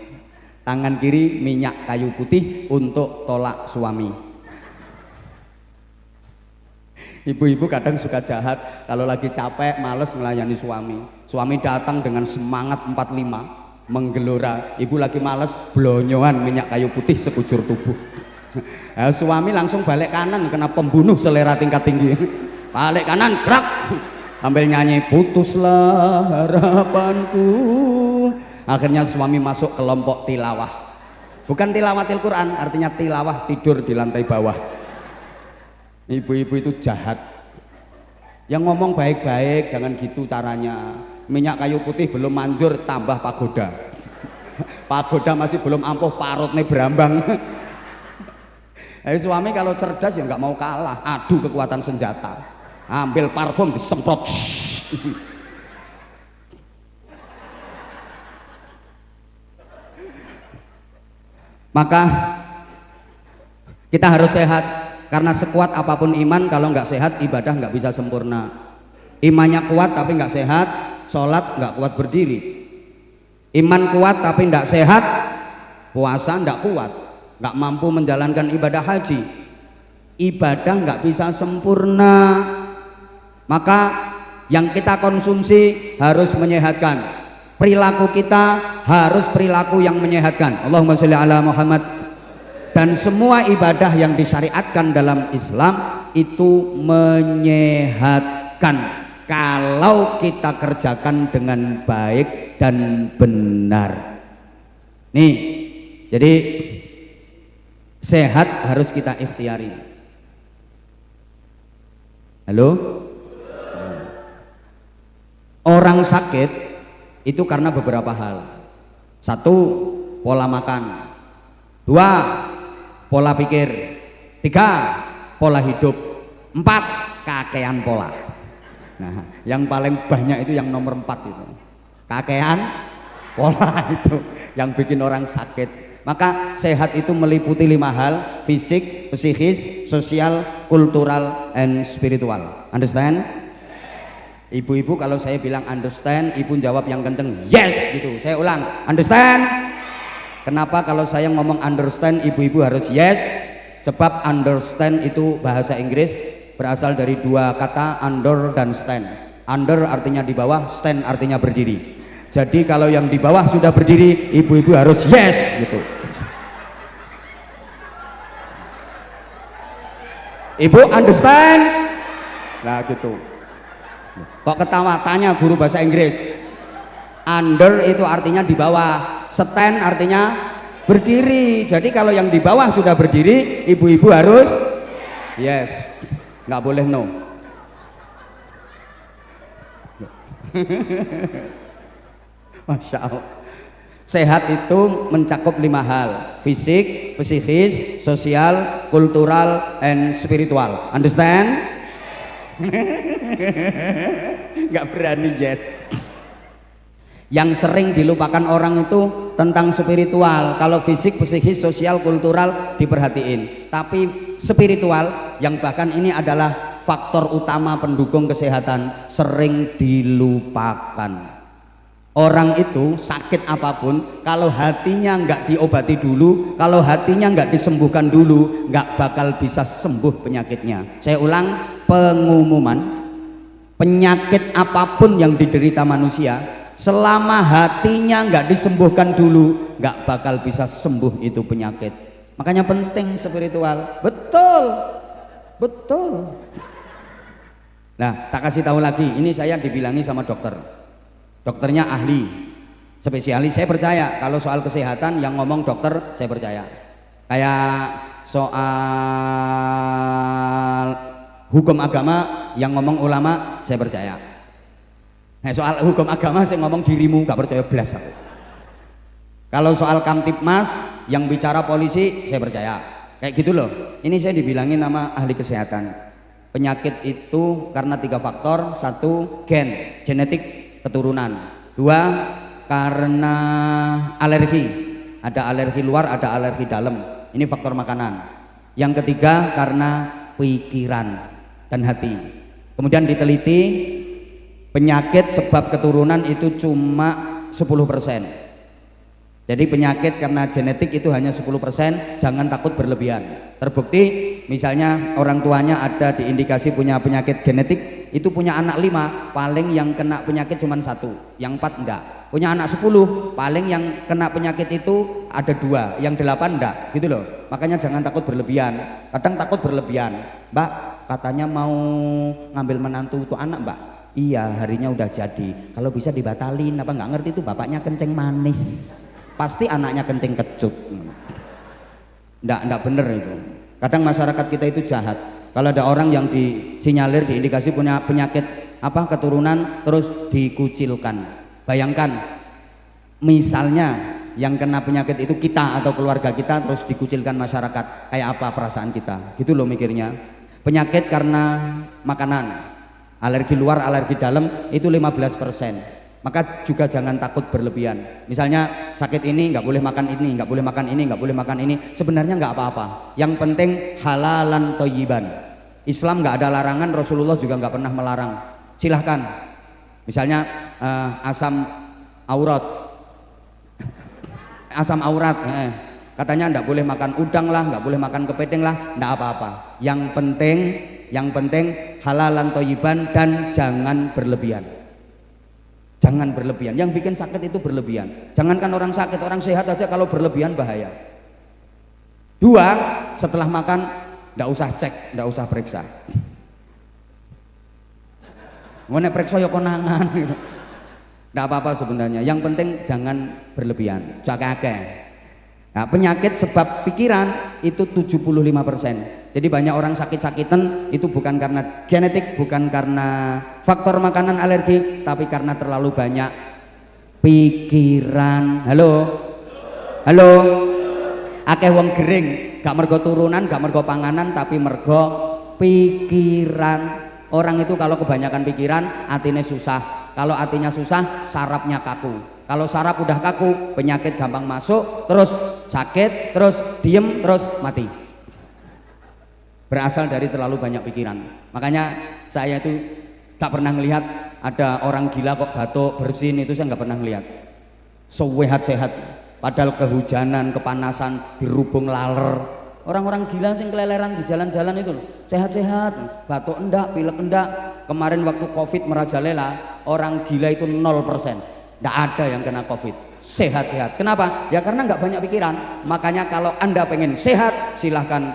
Speaker 1: tangan kiri minyak kayu putih untuk tolak suami. Ibu-ibu kadang suka jahat kalau lagi capek males melayani suami. Suami datang dengan semangat 45 menggelora, ibu lagi males blonyoan minyak kayu putih sekujur tubuh. Nah, suami langsung balik kanan, kena pembunuh selera tingkat tinggi. Balik kanan gerak sambil nyanyi putuslah harapanku. Akhirnya suami masuk kelompok tilawah, bukan tilawatil Quran, artinya tilawah, tidur di lantai bawah. Ibu-ibu itu jahat. Yang ngomong baik-baik, jangan gitu caranya. Minyak kayu putih belum manjur, tambah pagoda. Pagoda masih belum ampuh, parutnya berambang. Suami kalau cerdas ya nggak mau kalah, adu kekuatan senjata. Ambil parfum disemprot. Maka kita harus sehat. Karena sekuat apapun iman, kalau nggak sehat ibadah nggak bisa sempurna. Imannya kuat tapi nggak sehat, sholat nggak kuat berdiri. Iman kuat tapi nggak sehat, puasa nggak kuat, nggak mampu menjalankan ibadah haji. Ibadah nggak bisa sempurna. Maka yang kita konsumsi harus menyehatkan. Perilaku kita harus perilaku yang menyehatkan. Allahumma sholli ala Muhammad. Dan semua ibadah yang disyariatkan dalam Islam itu menyehatkan kalau kita kerjakan dengan baik dan benar. Nih, jadi sehat harus kita ikhtiari. Halo? Orang sakit itu karena beberapa hal. Satu, pola makan. Dua, pola pikir. Tiga, pola hidup. Empat, kakean pola. Nah, yang paling banyak itu yang nomor 4 itu, kakean pola. Itu yang bikin orang sakit. Maka sehat itu meliputi 5 hal: fisik, psikis, sosial, kultural, and spiritual. Understand? Ibu-ibu kalau saya bilang understand, ibu jawab yang kenceng yes gitu. Saya ulang, understand? Kenapa kalau saya ngomong understand ibu-ibu harus yes? Sebab understand itu bahasa Inggris berasal dari 2 kata, under dan stand. Under artinya di bawah, stand artinya berdiri. Jadi kalau yang di bawah sudah berdiri, ibu-ibu harus yes gitu. Ibu understand? Nah gitu. Kok ketawa? Tanya guru bahasa Inggris. Under itu artinya di bawah, stand artinya berdiri. Jadi kalau yang di bawah sudah berdiri, ibu-ibu harus yes, nggak boleh no. Masya Allah. Sehat itu mencakup 5 hal: fisik, psikis, sosial, kultural, and spiritual. Understand? Nggak berani yes. Yang sering dilupakan orang itu tentang spiritual. Kalau fisik, psikis, sosial, kultural diperhatiin, tapi spiritual yang bahkan ini adalah faktor utama pendukung kesehatan sering dilupakan. Orang itu sakit apapun, kalau hatinya nggak diobati dulu, kalau hatinya nggak disembuhkan dulu, nggak bakal bisa sembuh penyakitnya. Saya ulang, pengumuman, penyakit apapun yang diderita manusia, selama hatinya nggak disembuhkan dulu, nggak bakal bisa sembuh itu penyakit. Makanya penting spiritual. Betul, betul. Nah, tak kasih tahu lagi, ini saya dibilangi sama dokter. Dokternya ahli, spesialis. Saya percaya kalau soal kesehatan yang ngomong dokter, saya percaya. Kayak soal hukum agama yang ngomong ulama, saya percaya. Nah, soal hukum agama saya ngomong dirimu, gak percaya belas aku. Kalau soal Kamtibmas yang bicara polisi, saya percaya. Kayak gitu loh. Ini saya dibilangin sama ahli kesehatan. Penyakit itu karena 3 faktor. 1 gen, genetik, keturunan. 2 karena alergi. Ada alergi luar, ada alergi dalam. Ini faktor makanan. Yang ketiga karena pikiran dan hati. Kemudian diteliti penyakit sebab keturunan itu cuma 10%. Jadi penyakit karena genetik itu hanya 10%, jangan takut berlebihan. Terbukti misalnya orang tuanya ada diindikasi punya penyakit genetik, itu punya anak 5, paling yang kena penyakit cuma 1, yang 4 enggak. Punya anak 10, paling yang kena penyakit itu ada 2, yang 8 enggak, gitu loh. Makanya jangan takut berlebihan. Kadang takut berlebihan. Mbak, katanya mau ngambil menantu itu anak, Mbak. Iya, harinya udah jadi. Kalau bisa dibatalin, apa nggak ngerti itu bapaknya kenceng manis. Pasti anaknya kencing kecut. Nggak bener itu. Kadang masyarakat kita itu jahat. Kalau ada orang yang disinyalir diindikasi punya penyakit apa keturunan terus dikucilkan. Bayangkan misalnya yang kena penyakit itu kita atau keluarga kita terus dikucilkan masyarakat, kayak apa perasaan kita? Gitu loh mikirnya. Penyakit karena makanan, alergi luar, alergi dalam itu 15%. Maka juga jangan takut berlebihan. Misalnya sakit ini nggak boleh makan ini, nggak boleh makan ini, nggak boleh makan ini. Sebenarnya nggak apa-apa. Yang penting halalan thayyiban. Islam nggak ada larangan, Rasulullah juga nggak pernah melarang. Silahkan. Misalnya asam aurat, katanya nggak boleh makan udang lah, nggak boleh makan kepiting lah, nggak apa-apa. Yang penting halalan thayyiban dan jangan berlebihan. Jangan berlebihan. Yang bikin sakit itu berlebihan. Jangankan orang sakit, orang sehat aja kalau berlebihan bahaya. 2, setelah makan nggak usah cek, nggak usah periksa. Ngonek periksa ya konangan gitu. Nggak apa-apa sebenarnya. Yang penting jangan berlebihan. Jakake. Nah, penyakit sebab pikiran itu 75%. Jadi banyak orang sakit-sakitan itu bukan karena genetik, bukan karena faktor makanan alergi, tapi karena terlalu banyak pikiran. Halo. Akeh wong gering, gak mergo turunan, gak mergo panganan, tapi mergo pikiran. Orang itu kalau kebanyakan pikiran, atine susah. Kalau hatinya susah, sarafnya kaku. Kalau saraf udah kaku, penyakit gampang masuk, terus sakit, terus diem, terus mati. Berasal dari terlalu banyak pikiran. Makanya saya itu gak pernah melihat ada orang gila kok batuk, bersin, itu saya gak pernah melihat. Sehat-sehat, padahal kehujanan, kepanasan, dirubung laler. Orang-orang gila sing keleleran di jalan-jalan itu loh, sehat-sehat, batuk enggak, pilek enggak. Kemarin waktu Covid merajalela, orang gila itu 0%. Nggak ada yang kena Covid, sehat-sehat. Kenapa? Ya karena nggak banyak pikiran. Makanya kalau Anda pengen sehat, silahkan.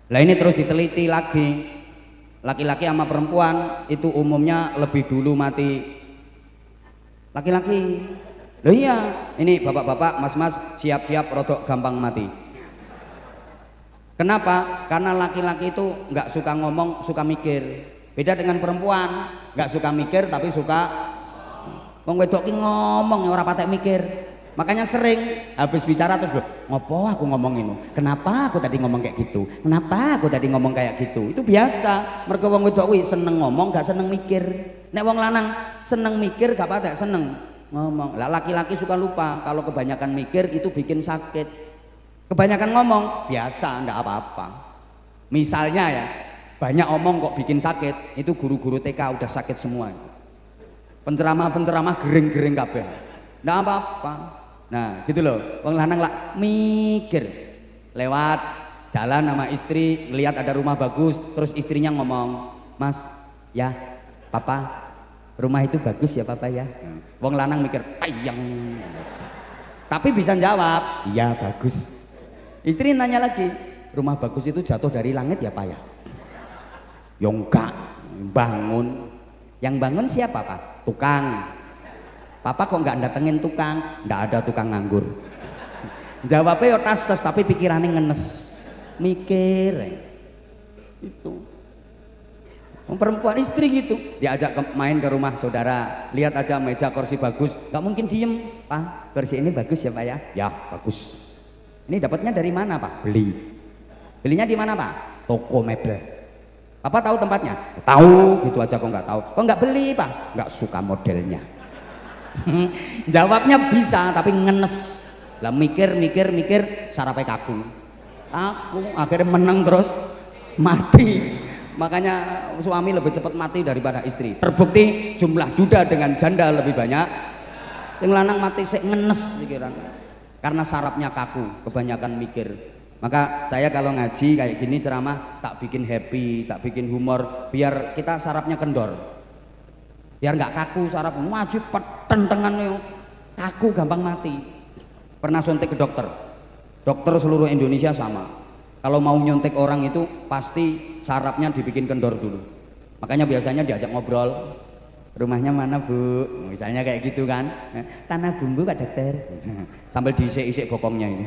Speaker 1: Lah ini terus diteliti lagi. Laki-laki sama perempuan itu umumnya lebih dulu mati laki-laki. Loh iya, ini bapak-bapak, mas-mas siap-siap rodok gampang mati. Kenapa? Karena laki-laki itu nggak suka ngomong, suka mikir. Beda dengan perempuan, nggak suka mikir tapi suka wong wedok ki ngomong ora patek mikir. Makanya sering habis bicara terus ngopo aku ngomong ini, kenapa aku tadi ngomong kayak gitu, kenapa aku tadi ngomong kayak gitu. Itu biasa. Mergo wong wedok kuwi seneng ngomong, gak seneng mikir. Nek wong lanang seneng mikir gak patek seneng ngomong. Lah laki-laki suka lupa kalau kebanyakan mikir itu bikin sakit. Kebanyakan ngomong biasa, ndak apa-apa. Misalnya ya, banyak omong kok bikin sakit, itu guru-guru TK udah sakit semua. Penceramah-penceramah gering-gering kabeh. Ndak apa-apa. Nah, gitu loh. Wong lanang lah mikir. Lewat jalan sama istri, ngelihat ada rumah bagus, terus istrinya ngomong, "Mas, ya, Papa, rumah itu bagus ya, Papa ya." Wong lanang mikir, "Ayang." Tapi bisa jawab, "Iya, bagus." Istri nanya lagi, "Rumah bagus itu jatuh dari langit ya, Pak ya?" Ya enggak, bangun. Yang bangun siapa, Pak? Tukang. Papa kok enggak datengin tukang? Enggak ada tukang nganggur. Jawabnya ya tas-tas tapi pikirannya ngenes. Mikir. Itu. Perempuan istri gitu, diajak main ke rumah saudara, lihat aja meja kursi bagus, nggak mungkin diem. Pak, kursi ini bagus ya Pak ya? Ya bagus. Ini dapatnya dari mana Pak? Beli. Belinya di mana Pak? Toko mebel. Apa tahu tempatnya? Tahu, gitu aja kok nggak tahu. Kok nggak beli Pak? Nggak suka modelnya. Jawabnya bisa tapi ngenes. Lah mikir sarapnya kaku. Akhirnya menang terus mati. Makanya suami lebih cepat mati daripada istri. Terbukti jumlah duda dengan janda lebih banyak. Sing lanang mati sik ngenes pikiran. Karena sarafnya kaku, kebanyakan mikir. Maka saya kalau ngaji kayak gini ceramah tak bikin happy, tak bikin humor, biar kita sarafnya kendor. Biar nggak kaku saraf, wajib petentengan kaku gampang mati. Pernah suntik ke dokter. Dokter seluruh Indonesia sama. Kalau mau nyontek orang itu pasti sarafnya dibikin kendor dulu. Makanya biasanya diajak ngobrol. Rumahnya mana Bu? Misalnya kayak gitu kan. Tanah Bumbu Pak Dokter. Sambil diisik-isik bokongnya ini.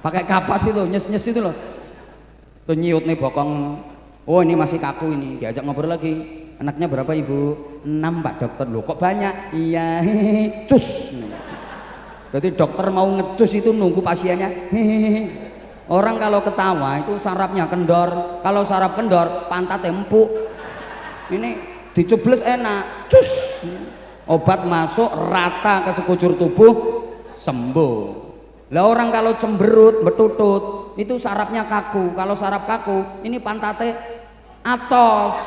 Speaker 1: Pakai kapas itu, nyes-nyes itu loh. Tuh nyiut nih bokong. Oh ini masih kaku ini. Diajak ngobrol lagi. Anaknya berapa Ibu? 6 Pak Dokter. Loh kok banyak? Iya. Cus. Jadi dokter mau ngecus itu nunggu pasiennya. Orang kalau ketawa itu sarafnya kendor. Kalau saraf kendor, pantat empuk. Ini dicubles enak. Cus. Obat masuk rata ke sekujur tubuh, sembuh. Lah orang kalau cemberut, betutut, itu sarafnya kaku. Kalau saraf kaku, ini pantatnya atos.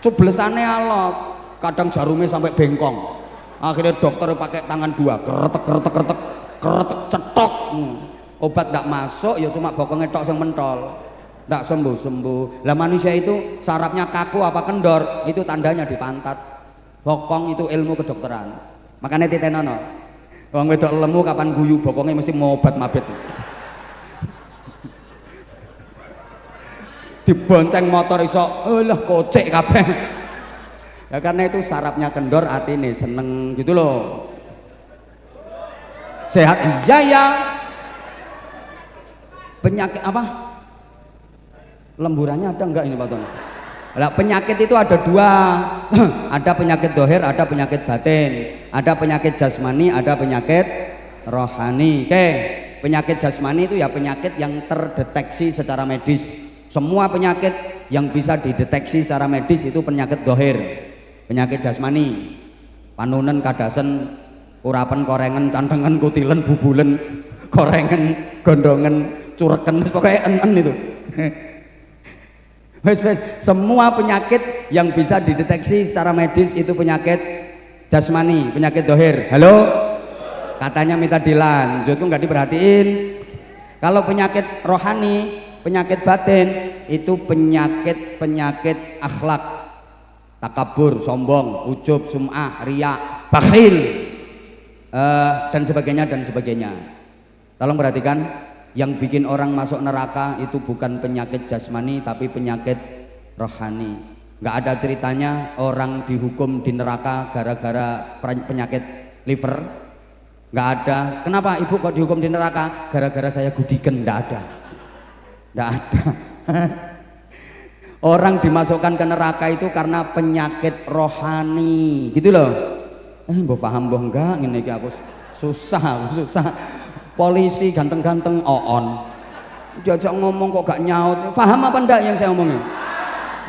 Speaker 1: Cublesannya alot. Kadang jarumnya sampai bengkong. Akhirnya dokter pakai tangan dua, keretek cetok. Obat tidak masuk ya cuma bokongnya tok yang mentol, tidak sembuh. Lah manusia itu sarafnya kaku apa kendor, itu tandanya di pantat. Bokong itu ilmu kedokteran. Makanya titenono wong wedok lemu kapan guyu bokongnya mesti mau obat mabit. Dibonceng motor iso lah kocek kabeh. Ya karena itu sarafnya kendor, atine seneng gitu loh. Sehat iya ya. Penyakit apa? Lemburannya ada enggak ini Pak Ton? Nah, penyakit itu ada dua. Ada penyakit dohir, ada penyakit batin. Ada penyakit jasmani, ada penyakit rohani. Oke, penyakit jasmani itu ya penyakit yang terdeteksi secara medis. Semua penyakit yang bisa dideteksi secara medis itu penyakit dohir. Penyakit jasmani, panunen, kadasen, urapen, korengen, cantengen, kutilen, bubulen, korengen, gondongen, cureken, pokoknya en itu. Wes semua penyakit yang bisa dideteksi secara medis itu penyakit jasmani, penyakit dohir. Halo? Katanya minta dilanjut, kok nggak diperhatiin. Kalau penyakit rohani, penyakit batin itu penyakit akhlak, takabur, sombong, ujub, sum'ah, riya, bakhil, dan sebagainya. Tolong perhatikan. Yang bikin orang masuk neraka itu bukan penyakit jasmani tapi penyakit rohani. Nggak ada ceritanya orang dihukum di neraka gara-gara penyakit liver. Nggak ada. Kenapa ibu kok dihukum di neraka? Gara-gara saya gudiken. Nggak ada. Orang dimasukkan ke neraka itu karena penyakit rohani gitu loh. Mbok paham mbok enggak ngene iki aku susah. Polisi ganteng-ganteng oon diajak ngomong kok gak nyaut. Paham apa enggak yang saya omongin?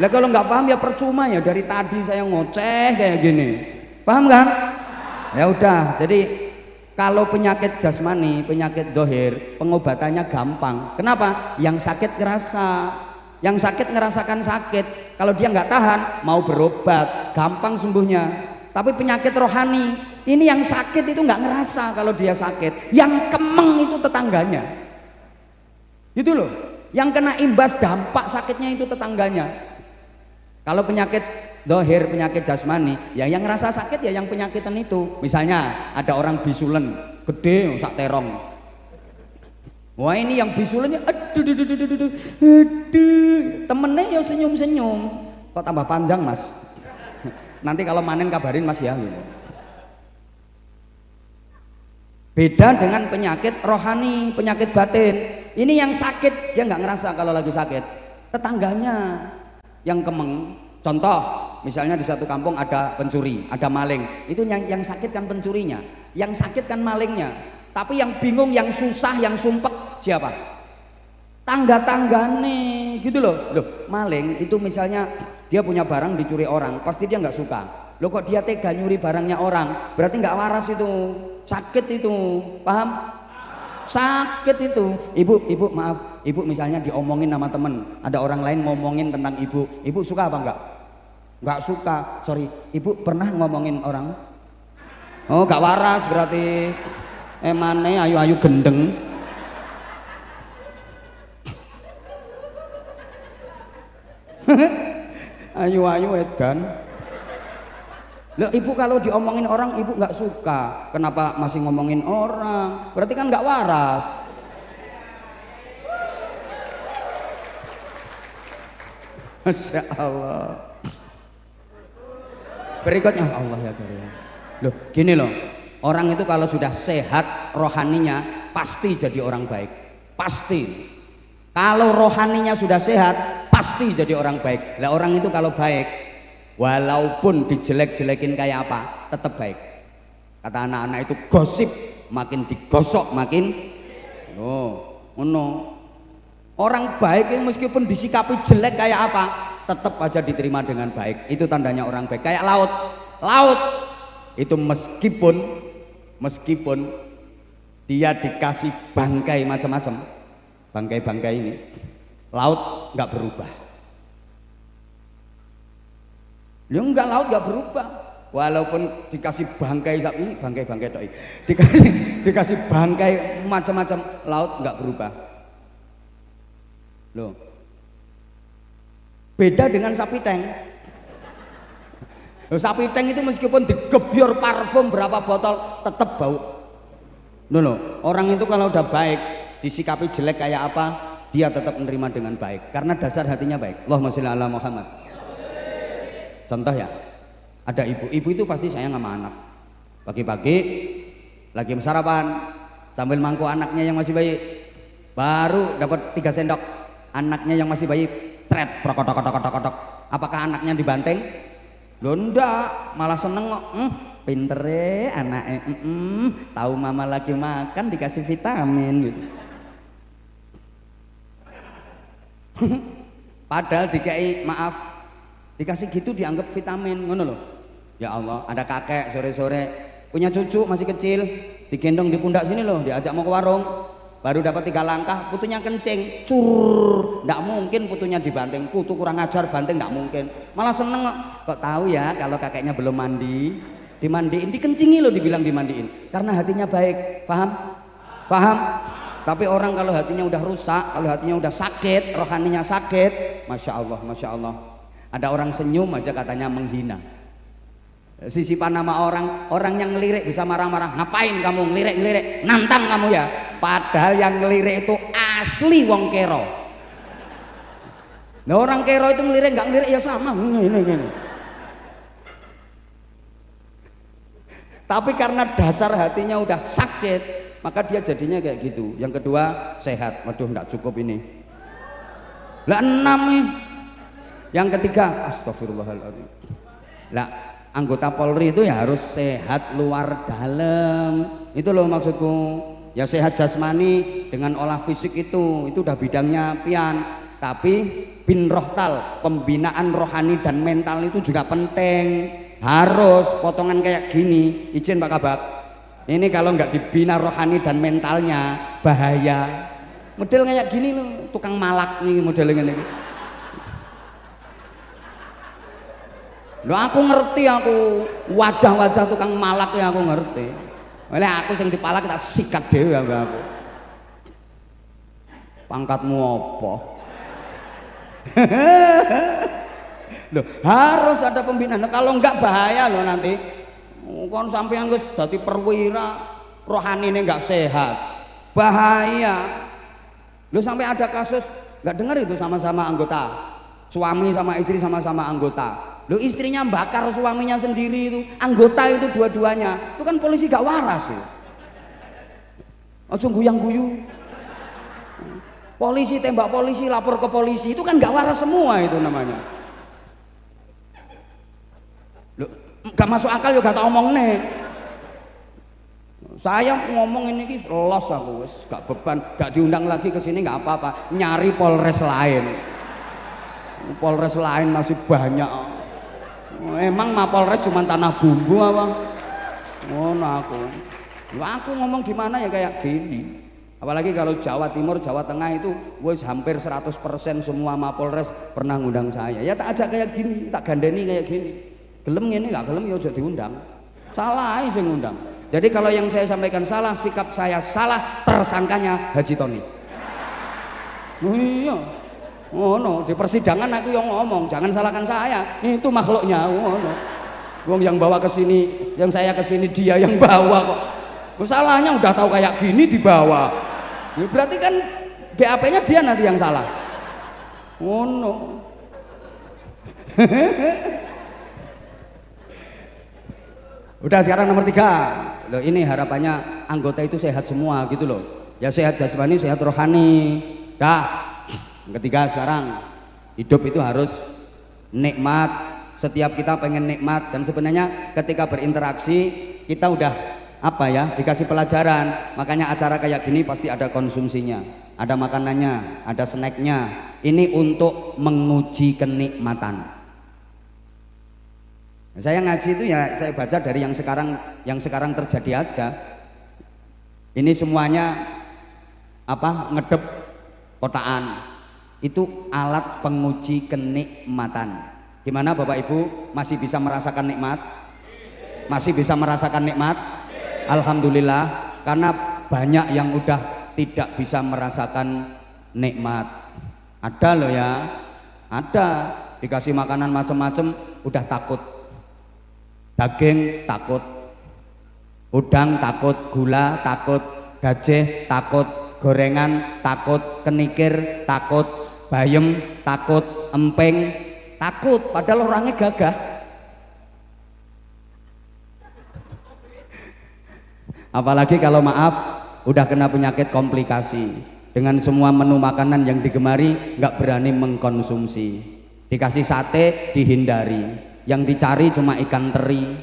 Speaker 1: Lah kalau nggak paham ya percuma ya, dari tadi saya ngoceh kayak gini. Paham kan? Ya udah, jadi kalau penyakit jasmani, penyakit dohir, pengobatannya gampang. Kenapa? Yang sakit ngerasakan sakit. Kalau dia nggak tahan mau berobat gampang sembuhnya. Tapi penyakit rohani ini yang sakit itu nggak ngerasa kalau dia sakit, yang kemeng itu tetangganya, gitu loh. Yang kena imbas dampak sakitnya itu tetangganya. Kalau penyakit dohir, penyakit jasmani, ya yang ngerasa sakit ya yang penyakitan itu. Misalnya ada orang bisulen gede sak terong, wah ini yang bisulennya aduh, temennya ya senyum-senyum, kok tambah panjang Mas. Nanti kalau manen kabarin Mas ya. Beda dengan penyakit rohani, penyakit batin. Ini yang sakit dia nggak ngerasa kalau lagi sakit, tetangganya yang kemeng. Contoh, misalnya di satu kampung ada pencuri, ada maling. Itu yang sakit kan pencurinya, yang sakit kan malingnya. Tapi yang bingung, yang susah, yang sumpek siapa? Tangga-tanggane gitu loh. Loh, maling itu misalnya dia punya barang dicuri orang, pasti dia nggak suka. Loh kok dia tega nyuri barangnya orang? Berarti nggak waras itu, sakit itu, paham? Sakit itu. Ibu maaf, ibu misalnya diomongin sama temen, ada orang lain ngomongin tentang ibu suka apa enggak? Nggak suka. Sorry, ibu pernah ngomongin orang? Oh, nggak waras berarti. Emane ayu-ayu gendeng. Ayu-ayu edan. Loh, ibu kalau diomongin orang ibu nggak suka, kenapa masih ngomongin orang? Berarti kan nggak waras. Masya Allah. Berikutnya Allah ya Karim. Loh, gini loh, orang itu kalau sudah sehat rohaninya pasti jadi orang baik, pasti. Kalau rohaninya sudah sehat pasti jadi orang baik. Lah orang itu kalau baik, walaupun dijelek-jelekin kayak apa, tetap baik. Kata anak-anak itu gosip, makin digosok makin no. Orang baik itu meskipun disikapi jelek kayak apa, tetap aja diterima dengan baik. Itu tandanya orang baik. Kayak laut itu meskipun dia dikasih bangkai macam-macam, bangkai ini, laut nggak berubah. Ya enggak, laut nggak berubah. Walaupun dikasih bangkai sapi, bangkai doi, dikasih bangkai macam-macam, laut nggak berubah. Loh, beda dengan sapi tank. Loh, sapi tank itu meskipun digebyur parfum berapa botol tetap bau. Loh, orang itu kalau udah baik, disikapi jelek kayak apa, dia tetap menerima dengan baik karena dasar hatinya baik. Allahumma sholli ala Muhammad. Contoh ya, ada ibu itu pasti sayang sama anak. Pagi-pagi lagi sarapan sambil mangku anaknya yang masih bayi, baru dapat 3 sendok. Anaknya yang masih bayi tret prokotok. Apakah anaknya dibanting? Loh enggak, malah seneng kok. Pinter ya anaknya, tahu mama lagi makan dikasih vitamin gitu. Padahal dikasih gitu dianggap vitamin, ngono loh. Ya Allah, ada kakek sore-sore punya cucu masih kecil, digendong di pundak sini loh, diajak mau ke warung. Baru dapat 3 langkah, putunya kencing, nggak mungkin putunya dibanting, putu kurang ajar banting nggak mungkin, malah seneng kok tahu ya kalau kakeknya belum mandi, dimandiin, dikencingi loh, dibilang dimandiin, karena hatinya baik, paham? Tapi orang kalau hatinya udah rusak, kalau hatinya udah sakit, rohaninya sakit, masya Allah, ada orang senyum aja katanya menghina. Sisipan nama orang yang ngelirik bisa marah-marah, ngapain kamu ngelirik, nantang kamu ya, padahal yang ngelirik itu asli wong kero. Nah orang kero itu ngelirik nggak ngelirik ya sama gini. Tapi karena dasar hatinya udah sakit, maka dia jadinya kayak gitu. Yang kedua sehat, waduh nggak cukup ini. Lah 6 nih. Yang ketiga, astagfirullahaladzim. Lah anggota Polri itu ya harus sehat luar dalam, itu loh maksudku. Ya sehat jasmani dengan olah fisik itu udah bidangnya pian, tapi bin rohtal, pembinaan rohani dan mental itu juga penting. Harus potongan kayak gini, izin Pak Kabak, ini kalau nggak dibina rohani dan mentalnya bahaya. Model kayak gini loh, tukang malak nih modelnya ini. Loh aku ngerti, aku wajah-wajah tukang malak ya aku ngerti. Oleh aku sing dipalak tak sikat dhewe aku. Pangkatmu apa? Loh, harus ada pembinaan. Kalau enggak bahaya loh nanti. Kon sampean wis dadi perwira, rohanine enggak sehat. Bahaya. Loh sampai ada kasus, enggak dengar itu sama-sama anggota. Suami sama istri sama-sama anggota. Loh istrinya bakar suaminya sendiri itu, anggota itu dua-duanya, itu kan polisi gak waras ya. Ojo guyang-guyu. Polisi tembak polisi, lapor ke polisi, itu kan gak waras semua itu namanya. Gak masuk akal yo gak tak omong nih. Saya ngomong ini ki los aku wis gak beban, gak diundang lagi ke sini nggak apa-apa. Nyari Polres lain. Polres lain masih banyak. Emang Mapolres cuma tanah bumbu apa? Ngono aku. Aku ngomong di mana ya kayak gini. Apalagi kalau Jawa Timur, Jawa Tengah itu wis hampir 100% semua Mapolres pernah ngundang saya. Ya tak ajak kayak gini, tak gandeni kayak gini. Gelem ngene gak gelem ya aja diundang. Salah ae sing ngundang. Jadi kalau yang saya sampaikan salah, sikap saya salah, tersangkanya Haji Tony. Oh iya. Oh no, di persidangan aku yang ngomong, jangan salahkan saya. Itu makhluknya. Oh no. Wong yang bawa ke sini, yang saya ke sini dia yang bawa kok. Salahnya udah tahu kayak gini dibawa. Ya berarti kan BAP-nya dia nanti yang salah. Oh no. Udah sekarang nomor 3. Loh, ini harapannya anggota itu sehat semua gitu loh. Ya sehat jasmani, sehat rohani. Dah. Yang ketiga sekarang hidup itu harus nikmat. Setiap kita pengen nikmat dan sebenarnya ketika berinteraksi kita udah apa ya dikasih pelajaran. Makanya acara kayak gini pasti ada konsumsinya, ada makanannya, ada snacknya. Ini untuk menguji kenikmatan. Saya ngaji itu ya saya baca dari yang sekarang terjadi aja. Ini semuanya apa ngedep kotaan itu alat penguji kenikmatan. Gimana Bapak Ibu masih bisa merasakan nikmat? Masih bisa merasakan nikmat? Alhamdulillah, karena banyak yang udah tidak bisa merasakan nikmat. Ada loh ya, ada dikasih makanan macam-macam udah takut. Daging takut, udang takut, gula takut, gajah takut, gorengan takut, kenikir takut, bayem takut, emping takut, padahal orangnya gagah. Apalagi kalau maaf udah kena penyakit komplikasi, dengan semua menu makanan yang digemari nggak berani mengkonsumsi. Dikasih sate dihindari, yang dicari cuma ikan teri,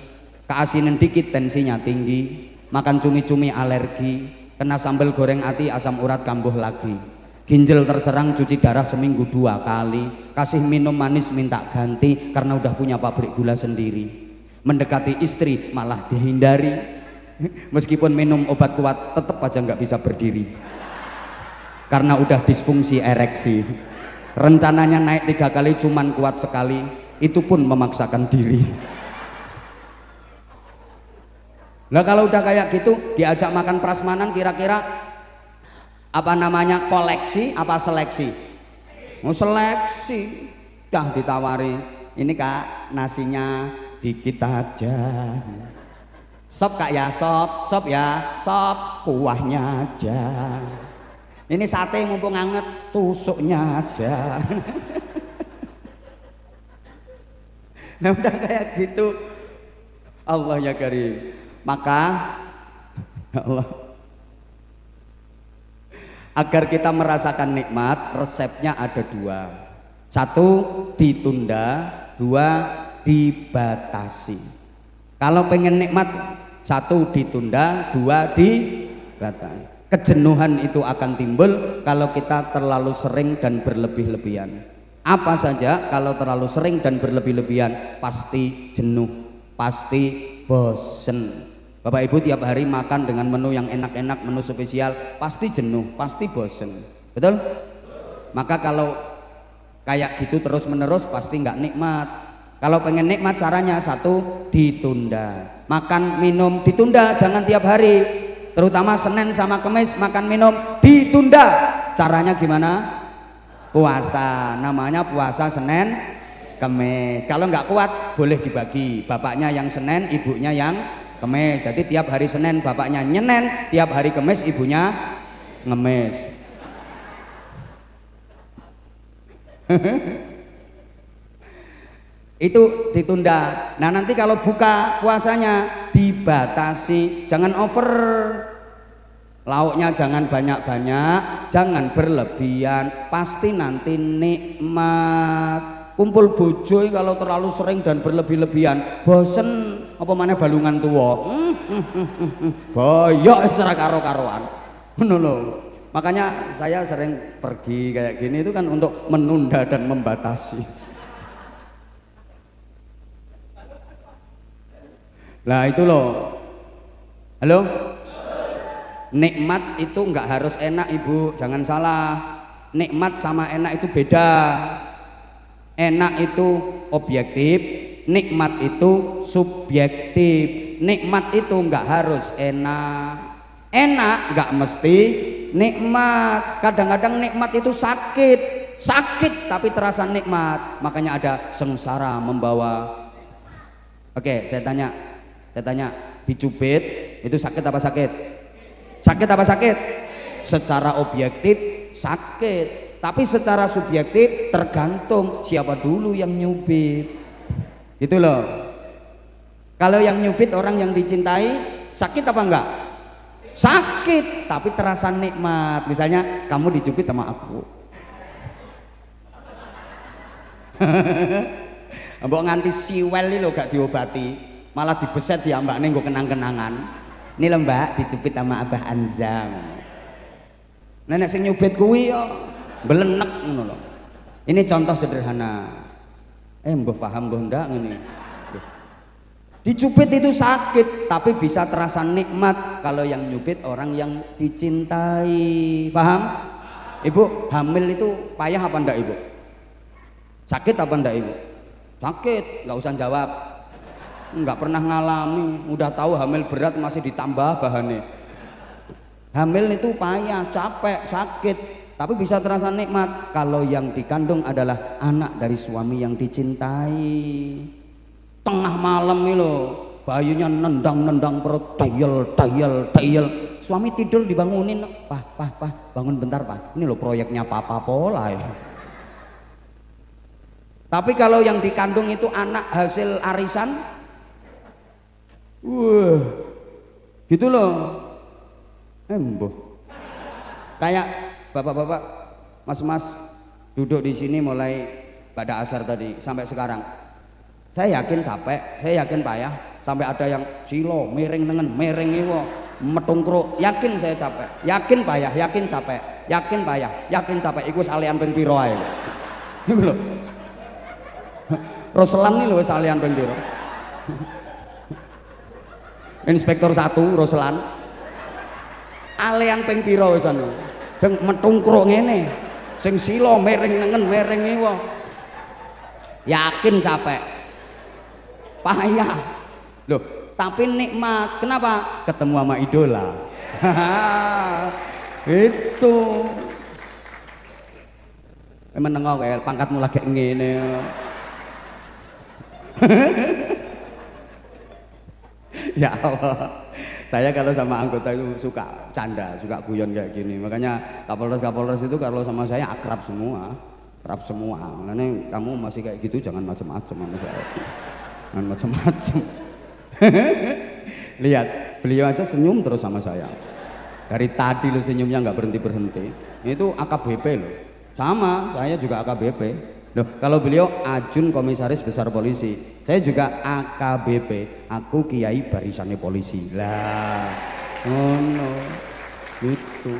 Speaker 1: keasinan dikit tensinya tinggi, makan cumi-cumi alergi, kena sambal goreng ati asam urat kambuh lagi, ginjal terserang cuci darah seminggu 2 kali, kasih minum manis minta ganti karena udah punya pabrik gula sendiri, mendekati istri malah dihindari, meskipun minum obat kuat tetap aja nggak bisa berdiri karena udah disfungsi ereksi, rencananya naik 3 kali cuman kuat sekali, itu pun memaksakan diri. Nah kalau udah kayak gitu diajak makan prasmanan, kira-kira apa namanya, koleksi apa seleksi? Mau seleksi, dah ditawari ini Kak nasinya dikit aja, sop Kak ya, sop ya, sop kuahnya aja, ini sate mumpung anget tusuknya aja. Nah udah kayak gitu, Allah ya Karim. Maka ya Allah, agar kita merasakan nikmat resepnya ada 2. 1 ditunda, 2 dibatasi. Kalau pengen nikmat 1 ditunda, 2 dibatasi. Kejenuhan itu akan timbul kalau kita terlalu sering dan berlebih-lebihan. Apa saja kalau terlalu sering dan berlebih-lebihan pasti jenuh, pasti bosen. Bapak Ibu tiap hari makan dengan menu yang enak-enak, menu spesial, pasti jenuh, pasti bosen. Betul? Maka kalau kayak gitu terus menerus pasti nggak nikmat. Kalau pengen nikmat caranya 1 ditunda, makan minum ditunda, jangan tiap hari, terutama Senin sama Kamis makan minum ditunda. Caranya gimana? Puasa, namanya puasa Senin Kamis. Kalau nggak kuat boleh dibagi, bapaknya yang Senin, ibunya yang Kamis. Jadi tiap hari Senin bapaknya nyenen, tiap hari Kamis ibunya ngemis. Itu ditunda. Nah nanti kalau buka puasanya dibatasi, jangan over. Lauknya jangan banyak-banyak, jangan berlebihan, pasti nanti nikmat. kumpul bojo kalau terlalu sering dan berlebih-lebihan bosen apa maneh balungan tua boyok secara karo-karoan ngono lho. Makanya saya sering pergi kayak gini itu kan untuk menunda dan membatasi. Nah itu loh. Halo? Nikmat itu nggak harus enak ibu, jangan salah. Nikmat sama enak itu beda. Enak itu objektif, nikmat itu subjektif. Nikmat itu nggak harus enak, enak nggak mesti nikmat. Kadang-kadang nikmat itu sakit tapi terasa nikmat. Makanya ada sengsara membawa. Oke, saya tanya, dicubit itu sakit apa sakit? Sakit apa sakit? Secara objektif sakit, tapi secara subjektif tergantung siapa dulu yang nyubit. Gitu loh. Kalau yang nyubit orang yang dicintai, sakit apa enggak? Sakit, tapi terasa nikmat. Misalnya kamu dicubit sama aku. Mbok nganti siwel lho gak diobati, malah dibeset ya mbak ning nggo kenang-kenangan. Ini lho mbak dicubit sama Abah Anzam. Nenek sing nyubit kuwi yo mbelenek ngono lho. Ini contoh sederhana. Mbah paham mbah ndak ngene. Dicubit itu sakit tapi bisa terasa nikmat kalau yang nyubit orang yang dicintai. Paham? Ibu, hamil itu payah apa ndak ibu? Sakit apa ndak ibu? Sakit, nggak usah jawab. Nggak pernah ngalami, udah tahu hamil berat masih ditambah bahannya. Hamil itu payah, capek, sakit, tapi bisa terasa nikmat kalau yang dikandung adalah anak dari suami yang dicintai. Tengah malam nih loh, bayinya nendang perut, tayel. Suami tidur dibangunin, pah, bangun bentar pak, ini loh proyeknya papa pola ya. Tapi kalau yang dikandung itu anak hasil arisan, wah, gitu loh. Emboh. Kayak bapak-bapak, mas-mas duduk di sini mulai pada asar tadi sampai sekarang. Saya yakin capek, saya yakin payah, sampai ada yang silo, miring dengan miring iwo, metungkruk, yakin saya capek, yakin payah, yakin capek, yakin payah, yakin capek, ikut salian ping piro ae. Gitu loh. Roselan nih loh salian ping piro. Inspektor 1 Roselan alian ping piro wis anu sing metungkruk ngene sing silo miring nengen miring iwo yakin capek payah loh tapi nikmat. Kenapa? Ketemu sama idola. Itu menengok kayak pangkatmu lagi ngene. Ya Allah, saya kalau sama anggota itu suka canda, suka guyon kayak gini. Makanya Kapolres itu kalau sama saya akrab semua. Makanya kamu masih kayak gitu jangan macam-macam sama saya. Jangan macam-macam. Lihat, beliau aja senyum terus sama saya. Dari tadi lo senyumnya nggak berhenti. Itu AKBP loh. Sama, saya juga AKBP. Loh, kalau beliau Ajun Komisaris Besar Polisi, saya juga AKBP, aku Kiai Barisannya Polisi. Lah, oh no, gitu.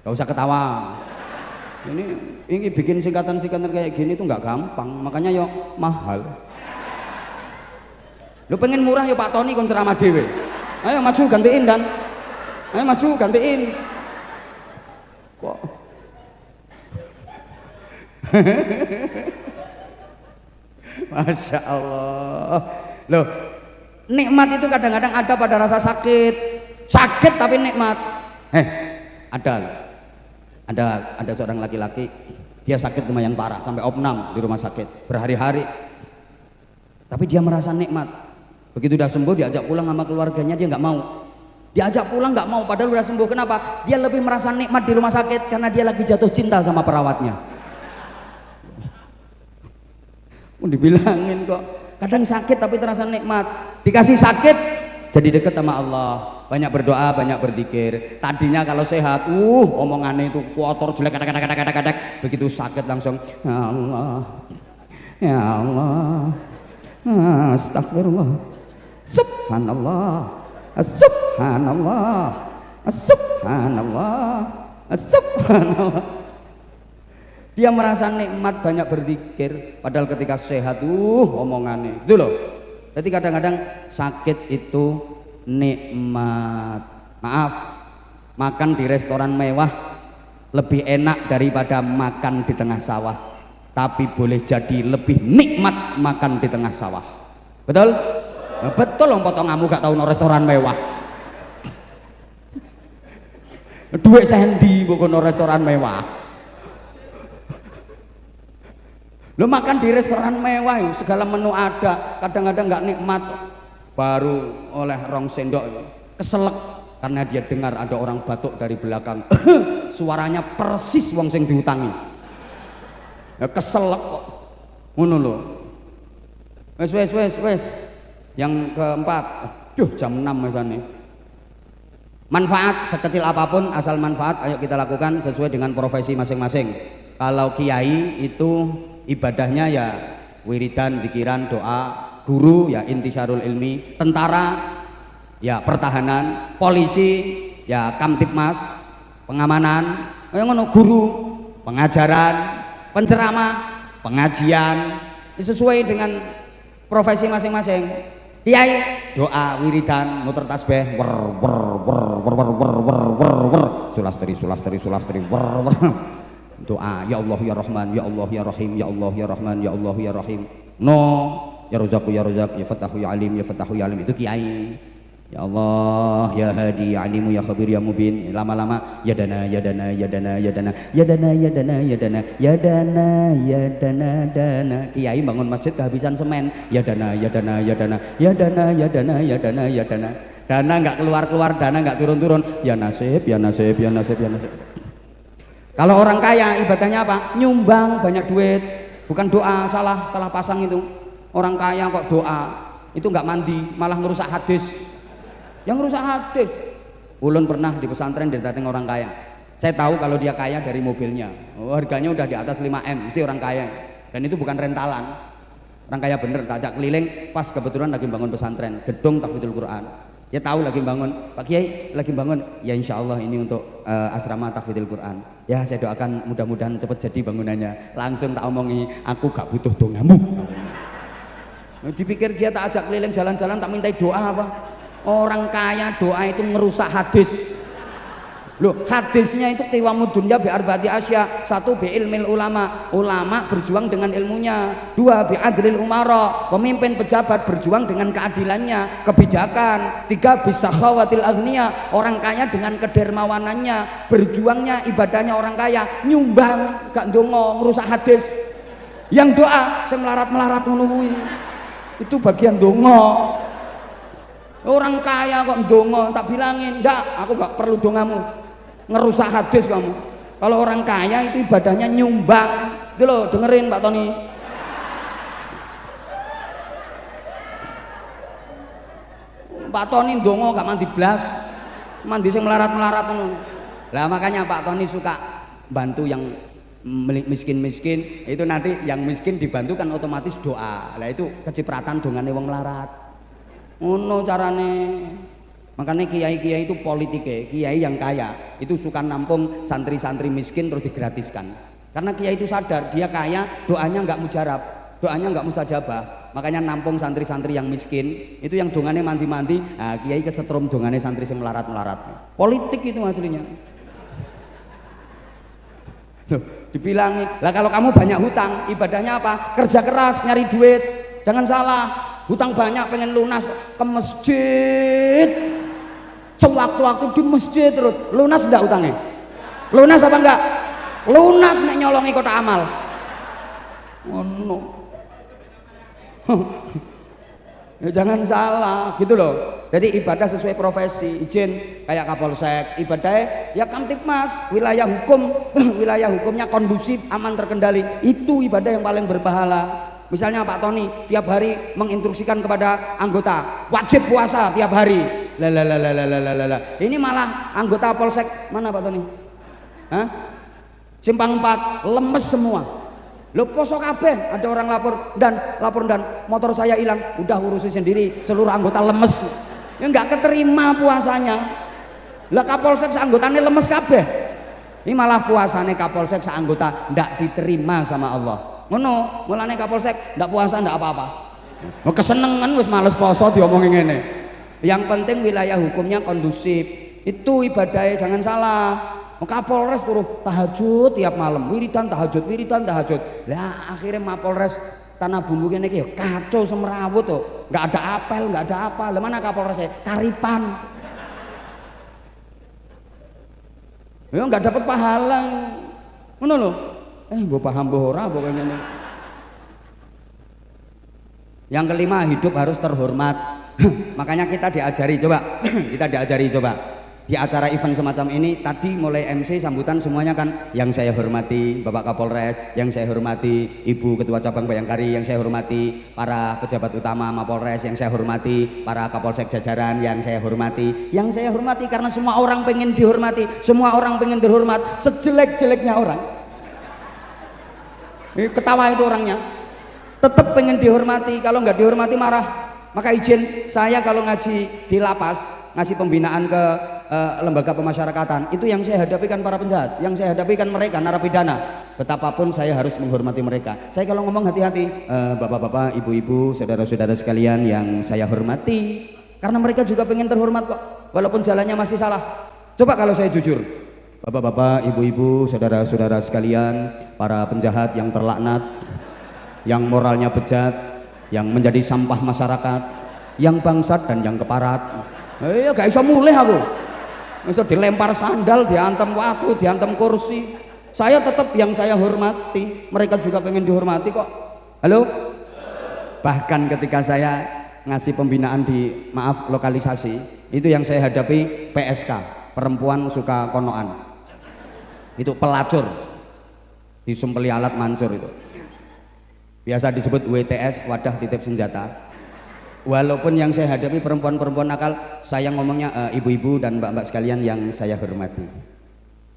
Speaker 1: Gak usah ketawa. Ini bikin singkatan-singkatan kayak gini tuh nggak gampang, makanya yo mahal. Lu pengen murah ya Pak Tony kon ceramah dhewe. Ayo maju gantiin dan. Ayo maju gantiin. Kok Masya Allah. Loh, nikmat itu kadang-kadang ada pada rasa sakit tapi nikmat. Ada seorang laki-laki, dia sakit lumayan parah sampai opnam di rumah sakit berhari-hari. Tapi dia merasa nikmat. Begitu udah sembuh diajak pulang sama keluarganya, dia nggak mau. Diajak pulang nggak mau, padahal udah sembuh. Kenapa? Dia lebih merasa nikmat di rumah sakit karena dia lagi jatuh cinta sama perawatnya. Dibilangin kok kadang sakit tapi terasa nikmat. Dikasih sakit jadi deket sama Allah, banyak berdoa, banyak berzikir. Tadinya kalau sehat omongannya itu kotor jelek kadang-kadang begitu sakit langsung ya Allah, ya Allah, astagfirullah, subhanallah, subhanallah, subhanallah, subhanallah. Dia merasa nikmat banyak berzikir, padahal ketika sehat omongannya itu loh. Jadi kadang-kadang sakit itu nikmat. Maaf, makan di restoran mewah lebih enak daripada makan di tengah sawah, tapi boleh jadi lebih nikmat makan di tengah sawah. Betul? Nah, betul loh, potonganmu gak tahu no restoran mewah. Duit sendi kok no restoran mewah. Lo makan di restoran mewah segala menu ada, kadang-kadang nggak nikmat, baru oleh rong sendok keselak karena dia dengar ada orang batuk dari belakang. Suaranya persis wong sing diutangi. Ya keselak kok. Ngono lho. Wes. Yang keempat, jam 6 misalnya. Manfaat sekecil apapun, asal manfaat ayo kita lakukan sesuai dengan profesi masing-masing. Kalau kiai itu ibadahnya ya wiridan, pikiran, doa, guru ya intisarul ilmi, tentara ya pertahanan, polisi ya kamtipmas, pengamanan, ngono, guru pengajaran, penceramah, pengajian, sesuai dengan profesi masing-masing. Kiai doa, wiridan, muter tasbih, sulastri, doa ya Allah ya Rahman ya Allah ya Rahim ya Allah ya Rahman ya Allah ya Rahim, no ya Razak ya Fatahu ya Alim ya Fatahu ya Alim, itu kiai. Ya Allah ya Hadi ya Alimu ya Khabir ya Mubin. Lama-lama ya dana kiai bangun masjid kehabisan semen, ya dana dana nggak keluar dana nggak turun ya nasib. Kalau orang kaya ibadahnya apa? Nyumbang banyak duit, bukan doa. Salah pasang itu. Orang kaya kok doa, itu nggak mandi, malah ngerusak hadis. Yang ngerusak hadis. Ulun pernah di pesantren didatengin orang kaya. Saya tahu kalau dia kaya dari mobilnya. Oh, harganya udah di atas 5M, mesti orang kaya. Dan itu bukan rentalan. Orang kaya bener, tak ajak keliling, pas kebetulan lagi bangun pesantren, gedung tahfidzul Quran. Ya tahu lagi bangun, Pak Kiai lagi bangun, ya insya Allah ini untuk asrama tahfidzul Quran. Ya saya doakan mudah-mudahan cepat jadi bangunannya. Langsung tak omongi, aku gak butuh dongamu. Dipikir dia tak ajak keliling jalan-jalan tak minta doa apa? Orang kaya doa itu merusak hadis. Loh, hadisnya itu qiwamud dunya bi arba'ati asya. Satu, bi ilmil ulama, ulama berjuang dengan ilmunya. Dua, bi adlil umara, pemimpin pejabat berjuang dengan keadilannya, kebijakan. Tiga, bi sakhawatil aghnia, orang kaya dengan kedermawanannya, berjuangnya, ibadahnya orang kaya, nyumbang gak ndonga ngerusak hadis. Yang doa sing melarat-melarat ngono kuwi, itu bagian donga. Orang kaya kok ndonga, tak bilangin ndak, aku gak perlu dongamu, ngerusak hadis kamu. Kalau orang kaya itu ibadahnya nyumbang. Itu loh, dengerin Pak Tony. Pak Tony ndonga gak mandi blas, mandi sing melarat-melarat ngono. Lah makanya Pak Tony suka bantu yang miskin-miskin. Itu nanti yang miskin dibantu kan otomatis doa. Lah itu kecipratan dongane wong melarat. Ngono carane. Makanya kiai-kiai itu politiknya, kiai yang kaya itu suka nampung santri-santri miskin terus digratiskan. Karena kiai itu sadar dia kaya, doanya nggak mujarab, doanya nggak mustajabah. Makanya nampung santri-santri yang miskin, itu yang dongane mandi-mandi, nah kiai kesetrum dongane santri yang melarat-melarat. Politik itu aslinya. Loh, dibilangin, lah kalau kamu banyak hutang, ibadahnya apa? Kerja keras, nyari duit. Jangan salah, hutang banyak pengen lunas ke masjid. Sewaktu-waktu di masjid terus, lunas enggak hutangnya? Lunas apa enggak? Lunas nek nyolongi kota amal. Oh no. Ya jangan salah gitu loh. Jadi ibadah sesuai profesi. Izin kayak Kapolsek, ibadahnya ya Kamtipmas, wilayah hukum, wilayah hukumnya kondusif, aman, terkendali. Itu ibadah yang paling berpahala. Misalnya Pak Tony tiap hari menginstruksikan kepada anggota wajib puasa tiap hari. Ini malah anggota Polsek mana Pak Tony? Hah? Simpang 4 lemes semua. Lo poso kabeh, ada orang lapor dan motor saya hilang, udah urusi sendiri, seluruh anggota lemes. Ya nggak keterima puasanya. Lah Kapolsek seanggotanya lemes kabeh. Ini malah puasane Kapolsek seanggota ndak diterima sama Allah. Ngono, mulane Kapolsek ndak puasa ndak apa-apa. Mau kesenengan wis males poso diomongin ngene. Yang penting wilayah hukumnya kondusif. Itu ibadahnya jangan salah. Kapolres turun tahajud tiap malam, wiridan tahajud. Lah akhirnya Mapolres Tanah Bumbu kene iki ya kacau semrawut tuh. Enggak ada apel, enggak ada apa. Lah mana Kapolresnya? Karipan. Ya enggak dapat pahala. Ngono lho. Mbok paham mbok ora pokoknya. Yang kelima, hidup harus terhormat. Makanya kita diajari coba. Di acara event semacam ini tadi mulai MC sambutan semuanya kan yang saya hormati Bapak Kapolres, yang saya hormati Ibu Ketua Cabang Bayangkari, yang saya hormati para pejabat utama Mapolres, yang saya hormati para Kapolsek jajaran, yang saya hormati karena semua orang pengen dihormati, semua orang pengen terhormat sejelek-jeleknya orang. Ini ketawa itu orangnya, tetap pengen dihormati, kalau nggak dihormati marah. Maka izin saya kalau ngaji di lapas, ngasih pembinaan ke lembaga pemasyarakatan, itu yang saya hadapikan para penjahat, yang saya hadapikan mereka narapidana. Betapapun saya harus menghormati mereka. Saya kalau ngomong hati-hati, bapak-bapak, ibu-ibu, saudara-saudara sekalian yang saya hormati, karena mereka juga pengen terhormat kok, walaupun jalannya masih salah. Coba kalau saya jujur, bapak-bapak, ibu-ibu, saudara-saudara sekalian, para penjahat yang terlaknat, yang moralnya bejat, yang menjadi sampah masyarakat, yang bangsat dan yang keparat, gak bisa mulai aku. Bisa dilempar sandal, diantem watu, diantem kursi. Saya tetap yang saya hormati, mereka juga pengen dihormati kok. Halo? Bahkan ketika saya ngasih pembinaan di lokalisasi, itu yang saya hadapi PSK, perempuan suka konoan. Itu pelacur, disumpeli alat mancur itu. Biasa disebut WTS, wadah titip senjata. Walaupun yang saya hadapi perempuan-perempuan nakal, saya ngomongnya ibu-ibu dan mbak-mbak sekalian yang saya hormati.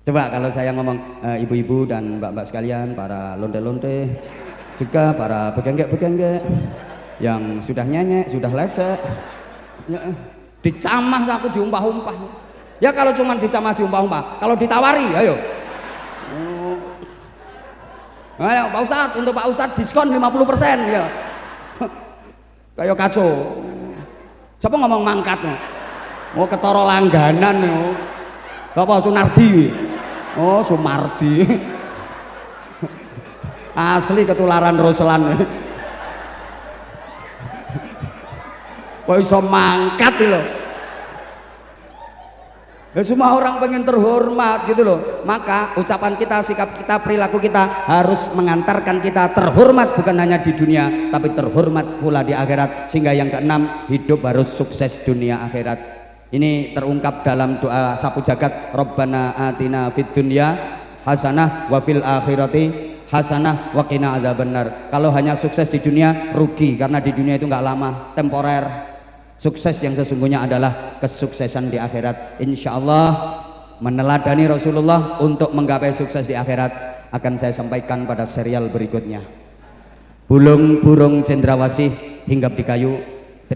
Speaker 1: Coba kalau saya ngomong ibu-ibu dan mbak-mbak sekalian, para lonte-lonte, juga para begenggek-begenggek yang sudah nyenyek, sudah lecek, ya, dicamah aku diumpah-umpah. Ya kalau cuma dicamah diumpah-umpah, kalau ditawari, ayo. Ayo Pak Ustadz, untuk Pak Ustadz diskon 50% ya. Kayak kacau. Siapa ngomong mangkat no? Oh ketoro langganan no. Apa Sunardi? Oh Sumardi. Asli ketularan Roselan. Kok iso mangkat lho. Ya, semua orang pengen terhormat gitu loh. Maka ucapan kita, sikap kita, perilaku kita harus mengantarkan kita terhormat bukan hanya di dunia, tapi terhormat pula di akhirat. Sehingga yang keenam, hidup harus sukses dunia akhirat. Ini terungkap dalam doa sapu jagat, Rabbana atina fid dunya hasanah wa fil akhirati hasanah wa qina adzabannar. Kalau hanya sukses di dunia rugi, karena di dunia itu nggak lama, temporer. Sukses yang sesungguhnya adalah kesuksesan di akhirat. Insya Allah meneladani Rasulullah untuk menggapai sukses di akhirat akan saya sampaikan pada serial berikutnya. Bulung burung cendrawasih hinggap di kayu,